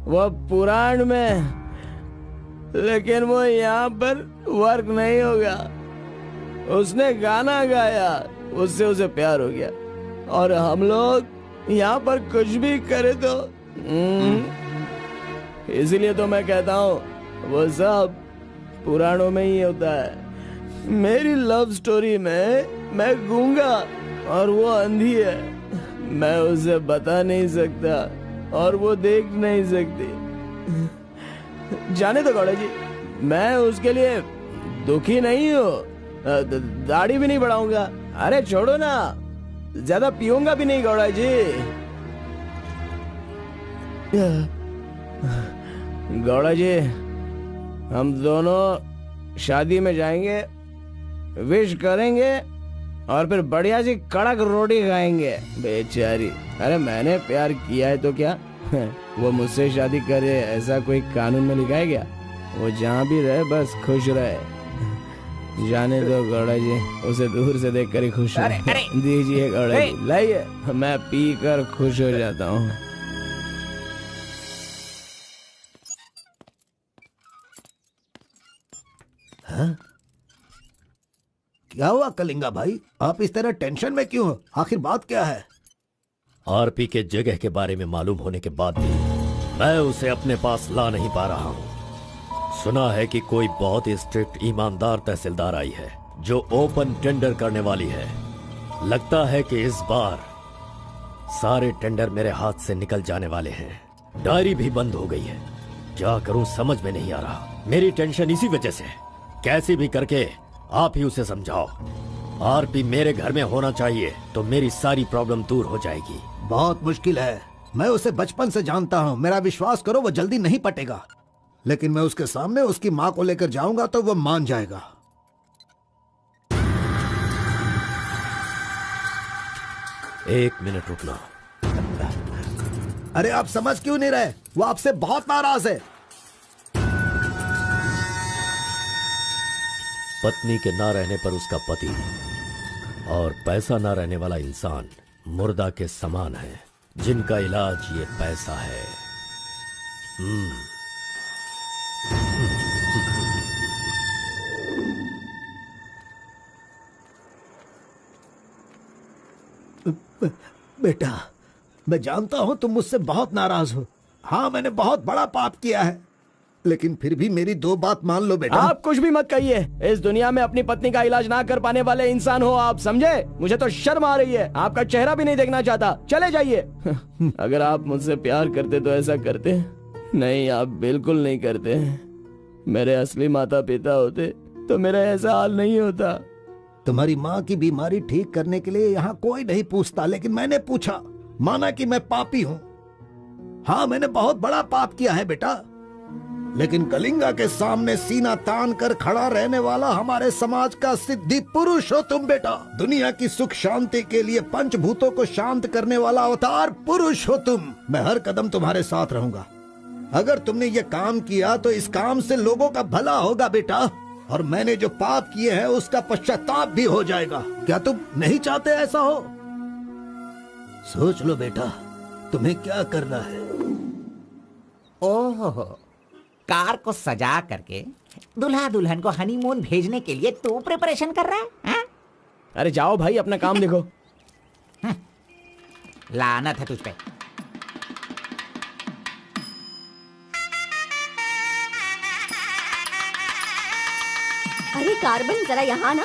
वो पुराण में, लेकिन वो यहाँ पर वर्क नहीं होगा। उसने गाना गाया, उससे उसे प्यार हो गया, और हम लोग यहाँ पर कुछ भी करे तो इसीलिए तो मैं कहता हूँ वो सब पुराणों में ही होता है। मेरी लव स्टोरी में मैं गूंगा और वो अंधी है, मैं उसे बता नहीं सकता और वो देख नहीं सकती। जाने दो गौड़ा जी, मैं उसके लिए दुखी नहीं हूँ, दाढ़ी भी नहीं बढ़ाऊंगा। अरे छोड़ो ना, ज्यादा पीऊंगा भी नहीं गौड़ा जी। गौड़ा जी, हम दोनों शादी में जाएंगे, विश करेंगे और फिर बढ़िया सी कड़क रोटी खाएंगे। बेचारी, अरे मैंने प्यार किया है तो क्या वो मुझसे शादी करे ऐसा कोई कानून में लिखा है क्या? वो जहाँ भी रहे बस खुश रहे। जाने दो गौड़ा जी, उसे दूर से देखकर ही खुश हो। दीजिए गौड़ा जी, लाइए, मैं पी कर खुश हो जाता हूँ। क्या हुआ कलिंगा भाई, आप इस तरह टेंशन में क्यों हो? आखिर बात क्या है? आरपी के जगह के बारे में मालूम होने के बाद भी मैं उसे अपने पास ला नहीं पा रहा हूँ। सुना है कि कोई बहुत ही स्ट्रिक्ट ईमानदार तहसीलदार आई है जो ओपन टेंडर करने वाली है। लगता है कि इस बार सारे टेंडर मेरे हाथ से निकल जाने वाले हैं। डायरी भी बंद हो गई है, क्या करूं समझ में नहीं आ रहा। मेरी टेंशन इसी वजह से है। कैसे भी करके आप ही उसे समझाओ। आरपी मेरे घर में होना चाहिए तो मेरी सारी प्रॉब्लम दूर हो जाएगी। बहुत मुश्किल है, मैं उसे बचपन से जानता हूँ। मेरा विश्वास करो, वो जल्दी नहीं पटेगा, लेकिन मैं उसके सामने उसकी माँ को लेकर जाऊंगा तो वो मान जाएगा। एक मिनट रुकना। अरे आप समझ क्यों नहीं रहे? वो आपसे बहुत नाराज है। पत्नी के ना रहने पर उसका पति और पैसा ना रहने वाला इंसान मुर्दा के समान है, जिनका इलाज ये पैसा है। बेटा, मैं जानता हूं तुम मुझसे बहुत नाराज हो। हाँ, मैंने बहुत बड़ा पाप किया है, लेकिन फिर भी मेरी दो बात मान लो बेटा। आप कुछ भी मत कहिए। इस दुनिया में अपनी पत्नी का इलाज ना कर पाने वाले इंसान हो आप, समझे? मुझे तो शर्म आ रही है, आपका चेहरा भी नहीं देखना चाहता। चले जाइए। अगर आप मुझसे प्यार करते तो ऐसा करते? नहीं, आप बिल्कुल नहीं करते। मेरे असली माता पिता होते तो मेरा ऐसा हाल नहीं होता। तुम्हारी माँ की बीमारी ठीक करने के लिए यहाँ कोई नहीं पूछता, लेकिन मैंने पूछा, माना कि मैं पापी हूँ। हाँ, मैंने बहुत बड़ा पाप किया है बेटा, लेकिन कलिंगा के सामने सीना तान कर खड़ा रहने वाला हमारे समाज का सिद्धि पुरुष हो तुम बेटा। दुनिया की सुख शांति के लिए पंचभूतों को शांत करने वाला अवतार पुरुष हो तुम। मैं हर कदम तुम्हारे साथ रहूंगा। अगर तुमने ये काम किया तो इस काम से लोगों का भला होगा बेटा, और मैंने जो पाप किए हैं उसका पश्चाताप भी हो जाएगा। क्या तुम नहीं चाहते ऐसा हो? सोच लो बेटा, तुम्हें क्या करना है। ओहो, कार को सजा करके दुल्हा दुल्हन को हनीमून भेजने के लिए तू प्रिपरेशन कर रहा है? हा? अरे जाओ भाई, अपना काम देखो। लानत है तुझ पे। अरे कार्बन, जरा यहाँ ना।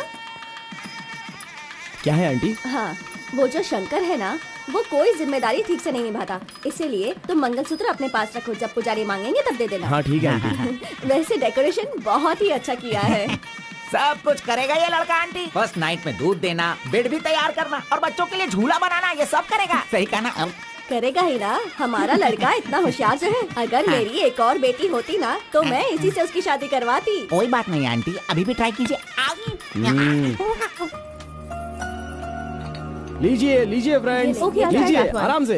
क्या है आंटी? हाँ, वो जो शंकर है ना, वो कोई जिम्मेदारी ठीक से नहीं निभाता, इसीलिए तुम मंगलसूत्र अपने पास रखो, जब पुजारी मांगेंगे तब दे देना। हाँ ठीक है आंटी। वैसे डेकोरेशन बहुत ही अच्छा किया है। सब कुछ करेगा ये लड़का आंटी। फर्स्ट नाइट में दूध देना, बेड भी तैयार करना और बच्चों के लिए झूला बनाना, ये सब करेगा। सही कहा ना? करेगा ही ना, हमारा लड़का इतना होशियार जो है। अगर मेरी एक और बेटी होती ना तो मैं इसी से उसकी शादी करवाती। कोई बात नहीं आंटी, अभी भी ट्राई कीजिए। लीजिए लीजिए फ्रेंड्स, लीजिए आराम से।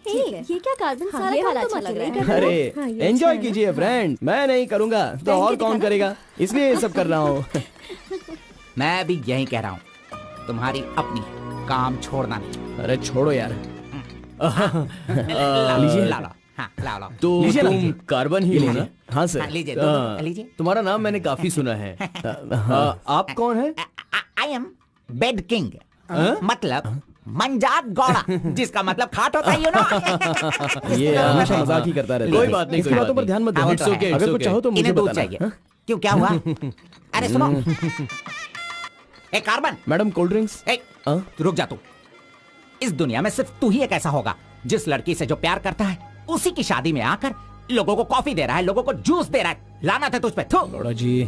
ये क्या कार्बन, हाँ, सारा ये काम वाला तो अच्छा मत लग रहा नहीं है। कर रहे हो। अरे एंजॉय कीजिए फ्रेंड, मैं नहीं करूँगा तो और कौन करेगा, इसलिए ये सब कर रहा हूँ। मैं भी यही कह रहा हूँ, तुम्हारी अपनी काम छोड़ना नहीं। अरे छोड़ो यार, लीजिए। ला लो, हाँ ला लो। तो लीजिए ना, तुम लीजिए। कार्बन ही हो ना? हाँ सर। हाँ, लीजिए लीजिए। तुम्हारा नाम मैंने काफी सुना है। आप कौन है? आई एम बेड किंग, मतलब मंजात गौड़ा, जिसका मतलब खाट होता है, यू नो। ये हमेशा मजाक ही करता रहता है। कोई बात नहीं, इसकी कोई बातों बात पर ध्यान मत नहीं। देना। It's okay, अगर कुछ चाहो तो मुझे इन्हें दूध बताना। चाहिए। क्यों, क्या हुआ? अरे सुनो, ए कार्बन, मैडम कोल्ड ड्रिंक्स। ए रुक जा तू। इस दुनिया में सिर्फ तू ही एक ऐसा होगा जिस लड़की से जो प्यार करता है उसी की शादी में आकर लोगों को कॉफी दे रहा है, लोगों को जूस दे रहा है। लाना था तुझ पे। थू। गौड़ा जी,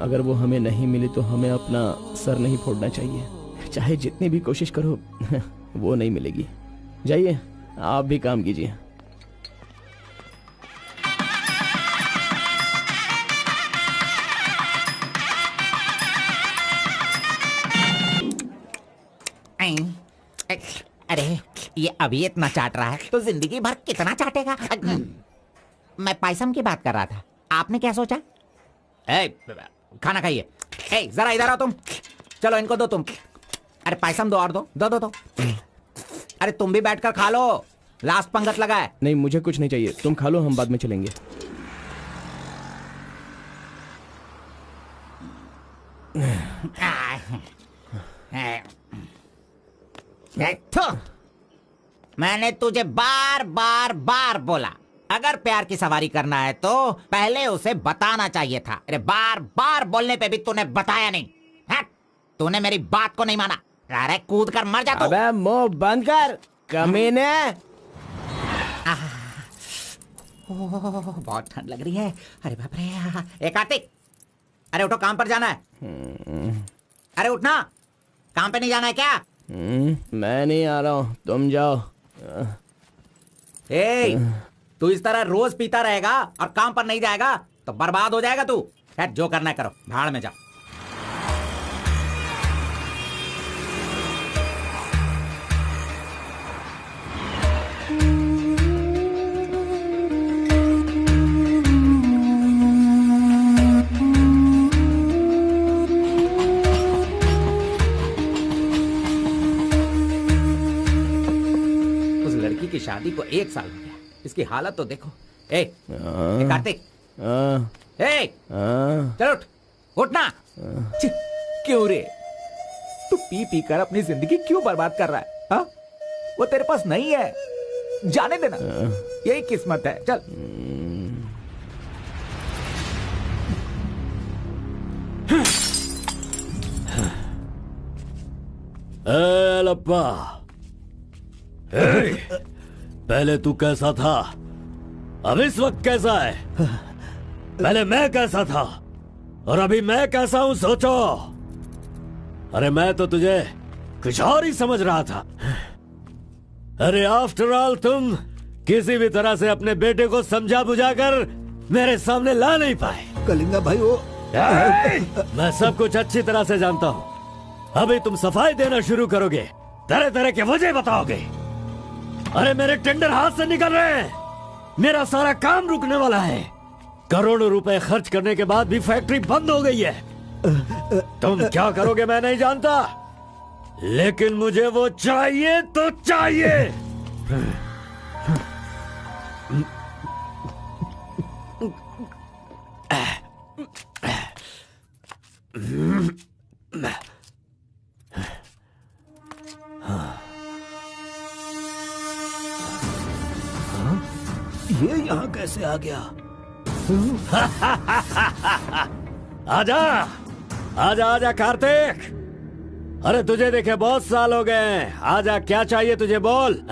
अगर वो हमें नहीं मिली तो हमें अपना सर नहीं फोड़ना चाहिए। चाहे जितनी भी कोशिश करो वो नहीं मिलेगी। जाइए, आप भी काम कीजिए। अरे ये अभी इतना चाट रहा है तो जिंदगी भर कितना चाटेगा। मैं पायसम की बात कर रहा था, आपने क्या सोचा? खाना खाइए। जरा इधर आओ तुम। चलो इनको दो तुम। अरे पायसम दो और दो दो दो दो। अरे तुम भी बैठकर खा लो, लास्ट पंगत लगा है। नहीं, मुझे कुछ नहीं चाहिए, तुम खा लो, हम बाद में चलेंगे। मैंने तुझे बार बार बार बोला, अगर प्यार की सवारी करना है तो पहले उसे बताना चाहिए था। अरे बार बार बोलने पे भी तूने बताया नहीं। तूने मेरी बात को नहीं माना। अरे कूद कर मर जा तू। अबे मुंह बंद कर कमीने। बहुत ठंड लग रही है। अरे बाप रे। कार्तिक, अरे उठो, काम पर जाना है। अरे उठना, काम पे नहीं जाना है क्या? मैं नहीं आ रहा हूँ, तुम जाओ। तू इस तरह रोज पीता रहेगा और काम पर नहीं जाएगा तो बर्बाद हो जाएगा तू। खैर जो करना है करो, भाड़ में जाओ। की शादी को 1 साल हो गया, इसकी हालत तो देखो। कार्तिक, चलो उठ, उठना। क्यों रे, तू पी पी कर अपनी जिंदगी क्यों बर्बाद कर रहा है? हा? वो तेरे पास नहीं है, जाने देना, यही किस्मत है। चल। लप्पा, पहले तू कैसा था, अब इस वक्त कैसा है? पहले मैं कैसा था और अभी मैं कैसा हूं, सोचो। अरे मैं तो तुझे कुछ और ही समझ रहा था। अरे आफ्टर ऑल तुम किसी भी तरह से अपने बेटे को समझा बुझाकर मेरे सामने ला नहीं पाए। कलिंगा भाई, वो मैं सब कुछ अच्छी तरह से जानता हूँ। अभी तुम सफाई देना शुरू करोगे, तरह तरह के वजह बताओगे। अरे मेरे टेंडर हाथ से निकल रहे हैं, मेरा सारा काम रुकने वाला है। करोड़ों रुपए खर्च करने के बाद भी फैक्ट्री बंद हो गई है। तुम क्या करोगे मैं नहीं जानता, लेकिन मुझे वो चाहिए तो चाहिए। ये यहाँ कैसे आ गया? आजा आजा आजा कार्तिक, अरे तुझे देखे बहुत साल हो गए। आजा, क्या चाहिए तुझे, बोल।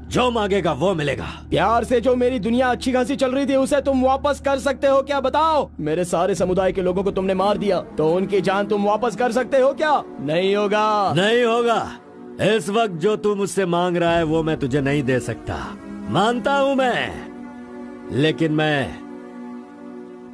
जो मांगेगा वो मिलेगा। प्यार से जो मेरी दुनिया अच्छी खासी चल रही थी उसे तुम वापस कर सकते हो क्या, बताओ? मेरे सारे समुदाय के लोगों को तुमने मार दिया तो उनकी जान तुम वापस कर सकते हो क्या? नहीं होगा। नहीं होगा। इस वक्त जो तू मुझसे मांग रहा है वो मैं तुझे नहीं दे सकता, मानता हूं मैं, लेकिन मैं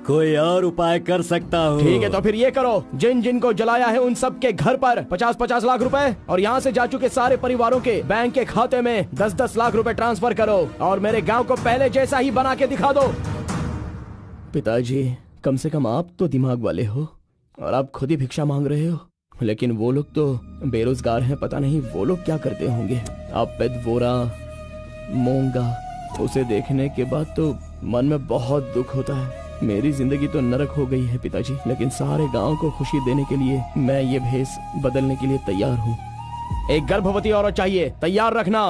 कोई और उपाय कर सकता हूँ। ठीक है, तो फिर ये करो, जिन जिन को जलाया है उन सब के घर पर 50-50 लाख रुपए और यहाँ से जा चुके सारे परिवारों के बैंक के खाते में 10-10 लाख रुपए ट्रांसफर करो और मेरे गांव को पहले जैसा ही बना के दिखा दो। पिताजी, कम से कम आप तो दिमाग वाले हो और आप खुद ही भिक्षा मांग रहे हो, लेकिन वो लोग तो बेरोजगार हैं, पता नहीं वो लोग क्या करते होंगे। आप पेद वोरा मोंगा। उसे देखने के बाद तो मन में बहुत दुख होता है। मेरी जिंदगी तो नरक हो गई है पिताजी, लेकिन सारे गांव को खुशी देने के लिए मैं ये भेष बदलने के लिए तैयार हूँ। एक गर्भवती औरत चाहिए, तैयार रखना।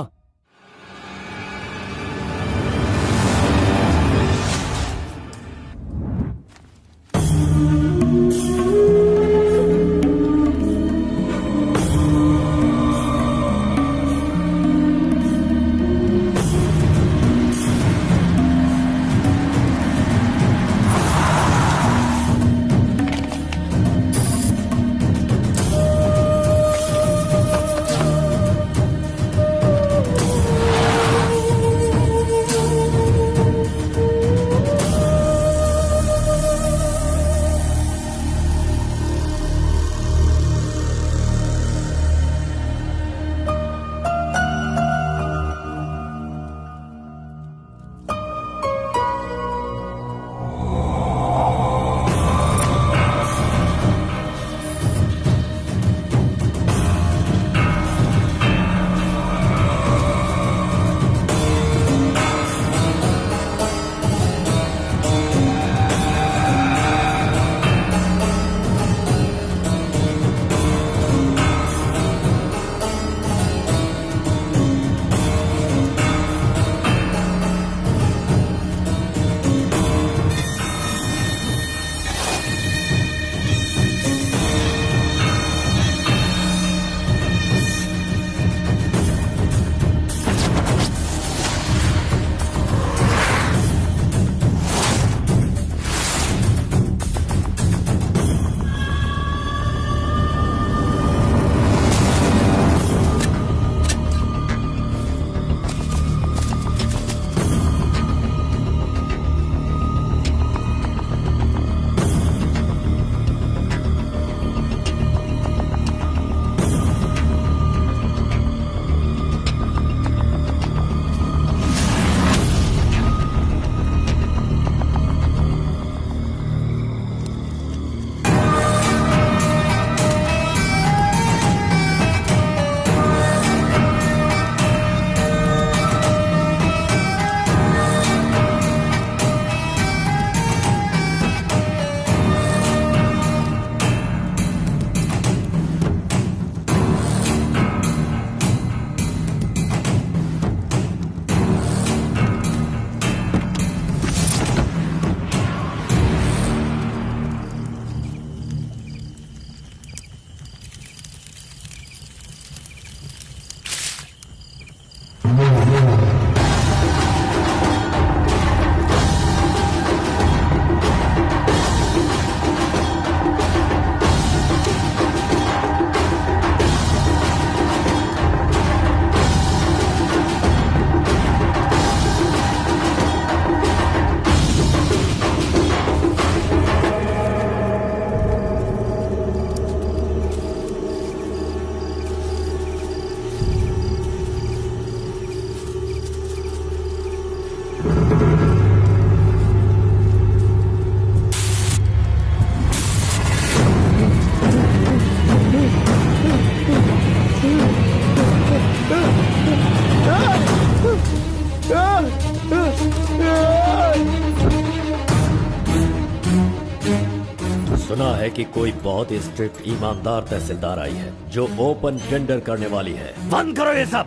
सुना है कि कोई बहुत ही स्ट्रिक्ट ईमानदार तहसीलदार आई है जो ओपन टेंडर करने वाली है। बंद करो ये सब।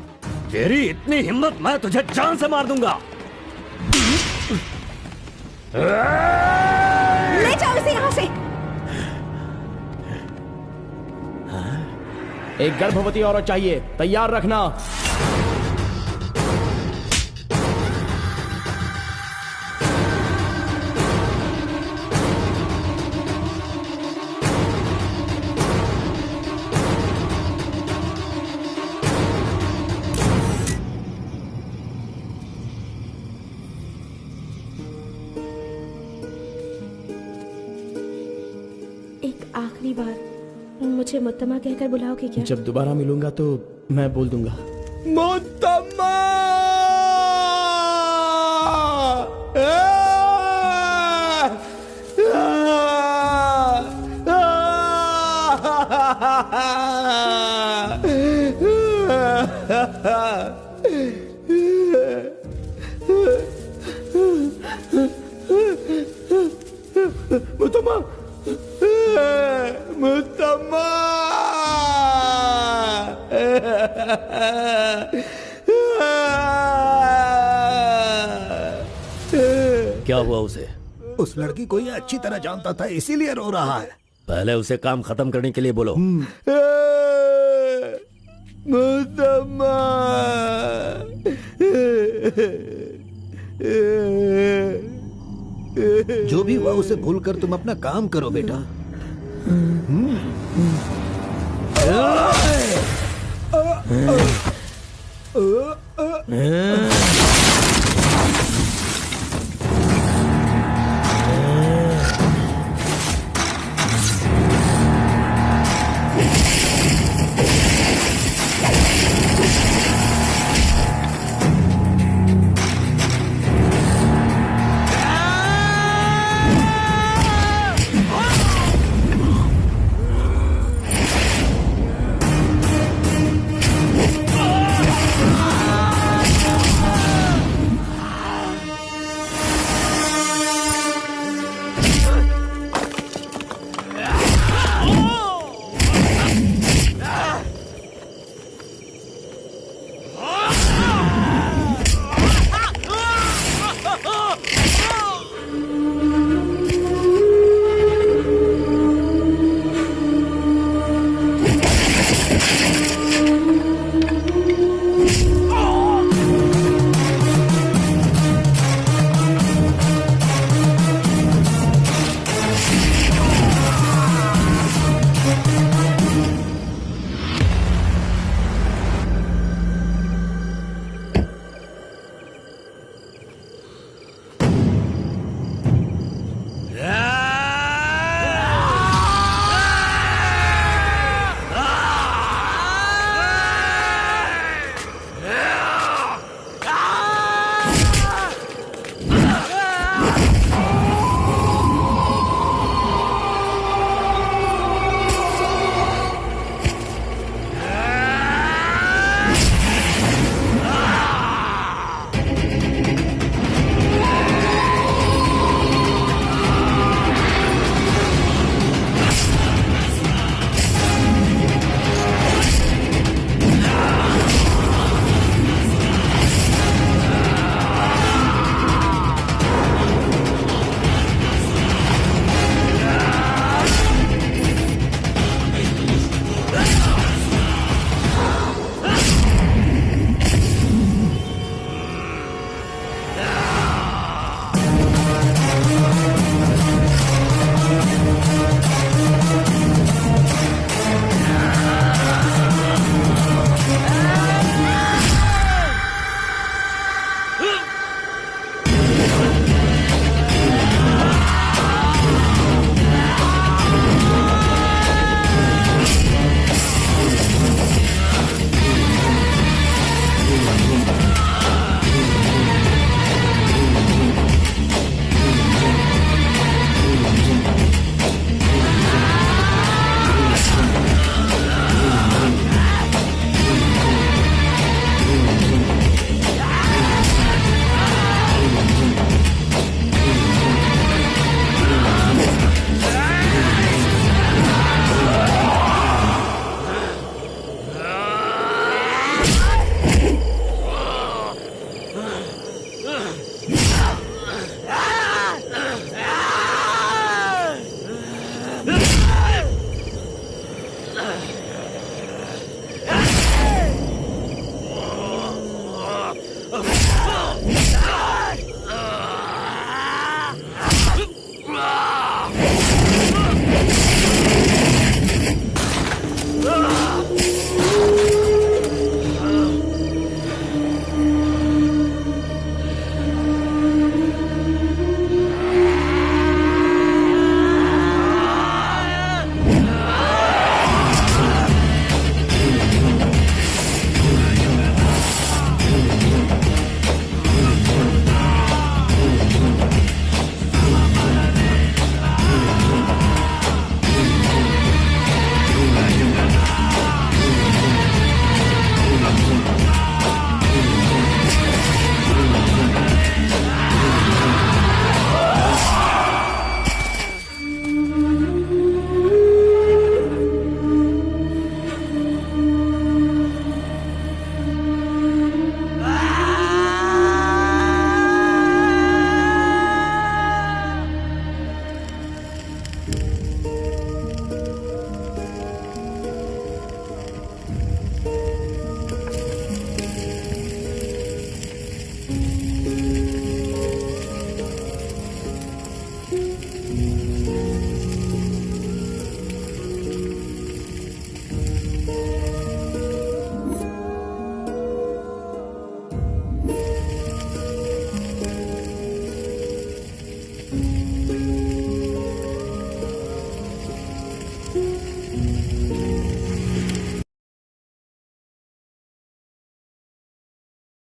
तेरी इतनी हिम्मत, मैं तुझे जान से मार दूंगा। ले जाओ इसे यहाँ से। एक गर्भवती औरत चाहिए, तैयार रखना। आखिरी बार मुझे मुत्तमा कहकर बुलाओगे क्या? जब दोबारा मिलूंगा तो मैं बोल दूंगा। मुत्तमा! मुस्तम्मा, मुस्तम्मा। क्या हुआ उसे? उस लड़की को ये अच्छी तरह जानता था, इसीलिए रो रहा है। पहले उसे काम खत्म करने के लिए बोलो। मुस्तम्मा। जो भी हुआ उसे भूलकर तुम अपना काम करो बेटा।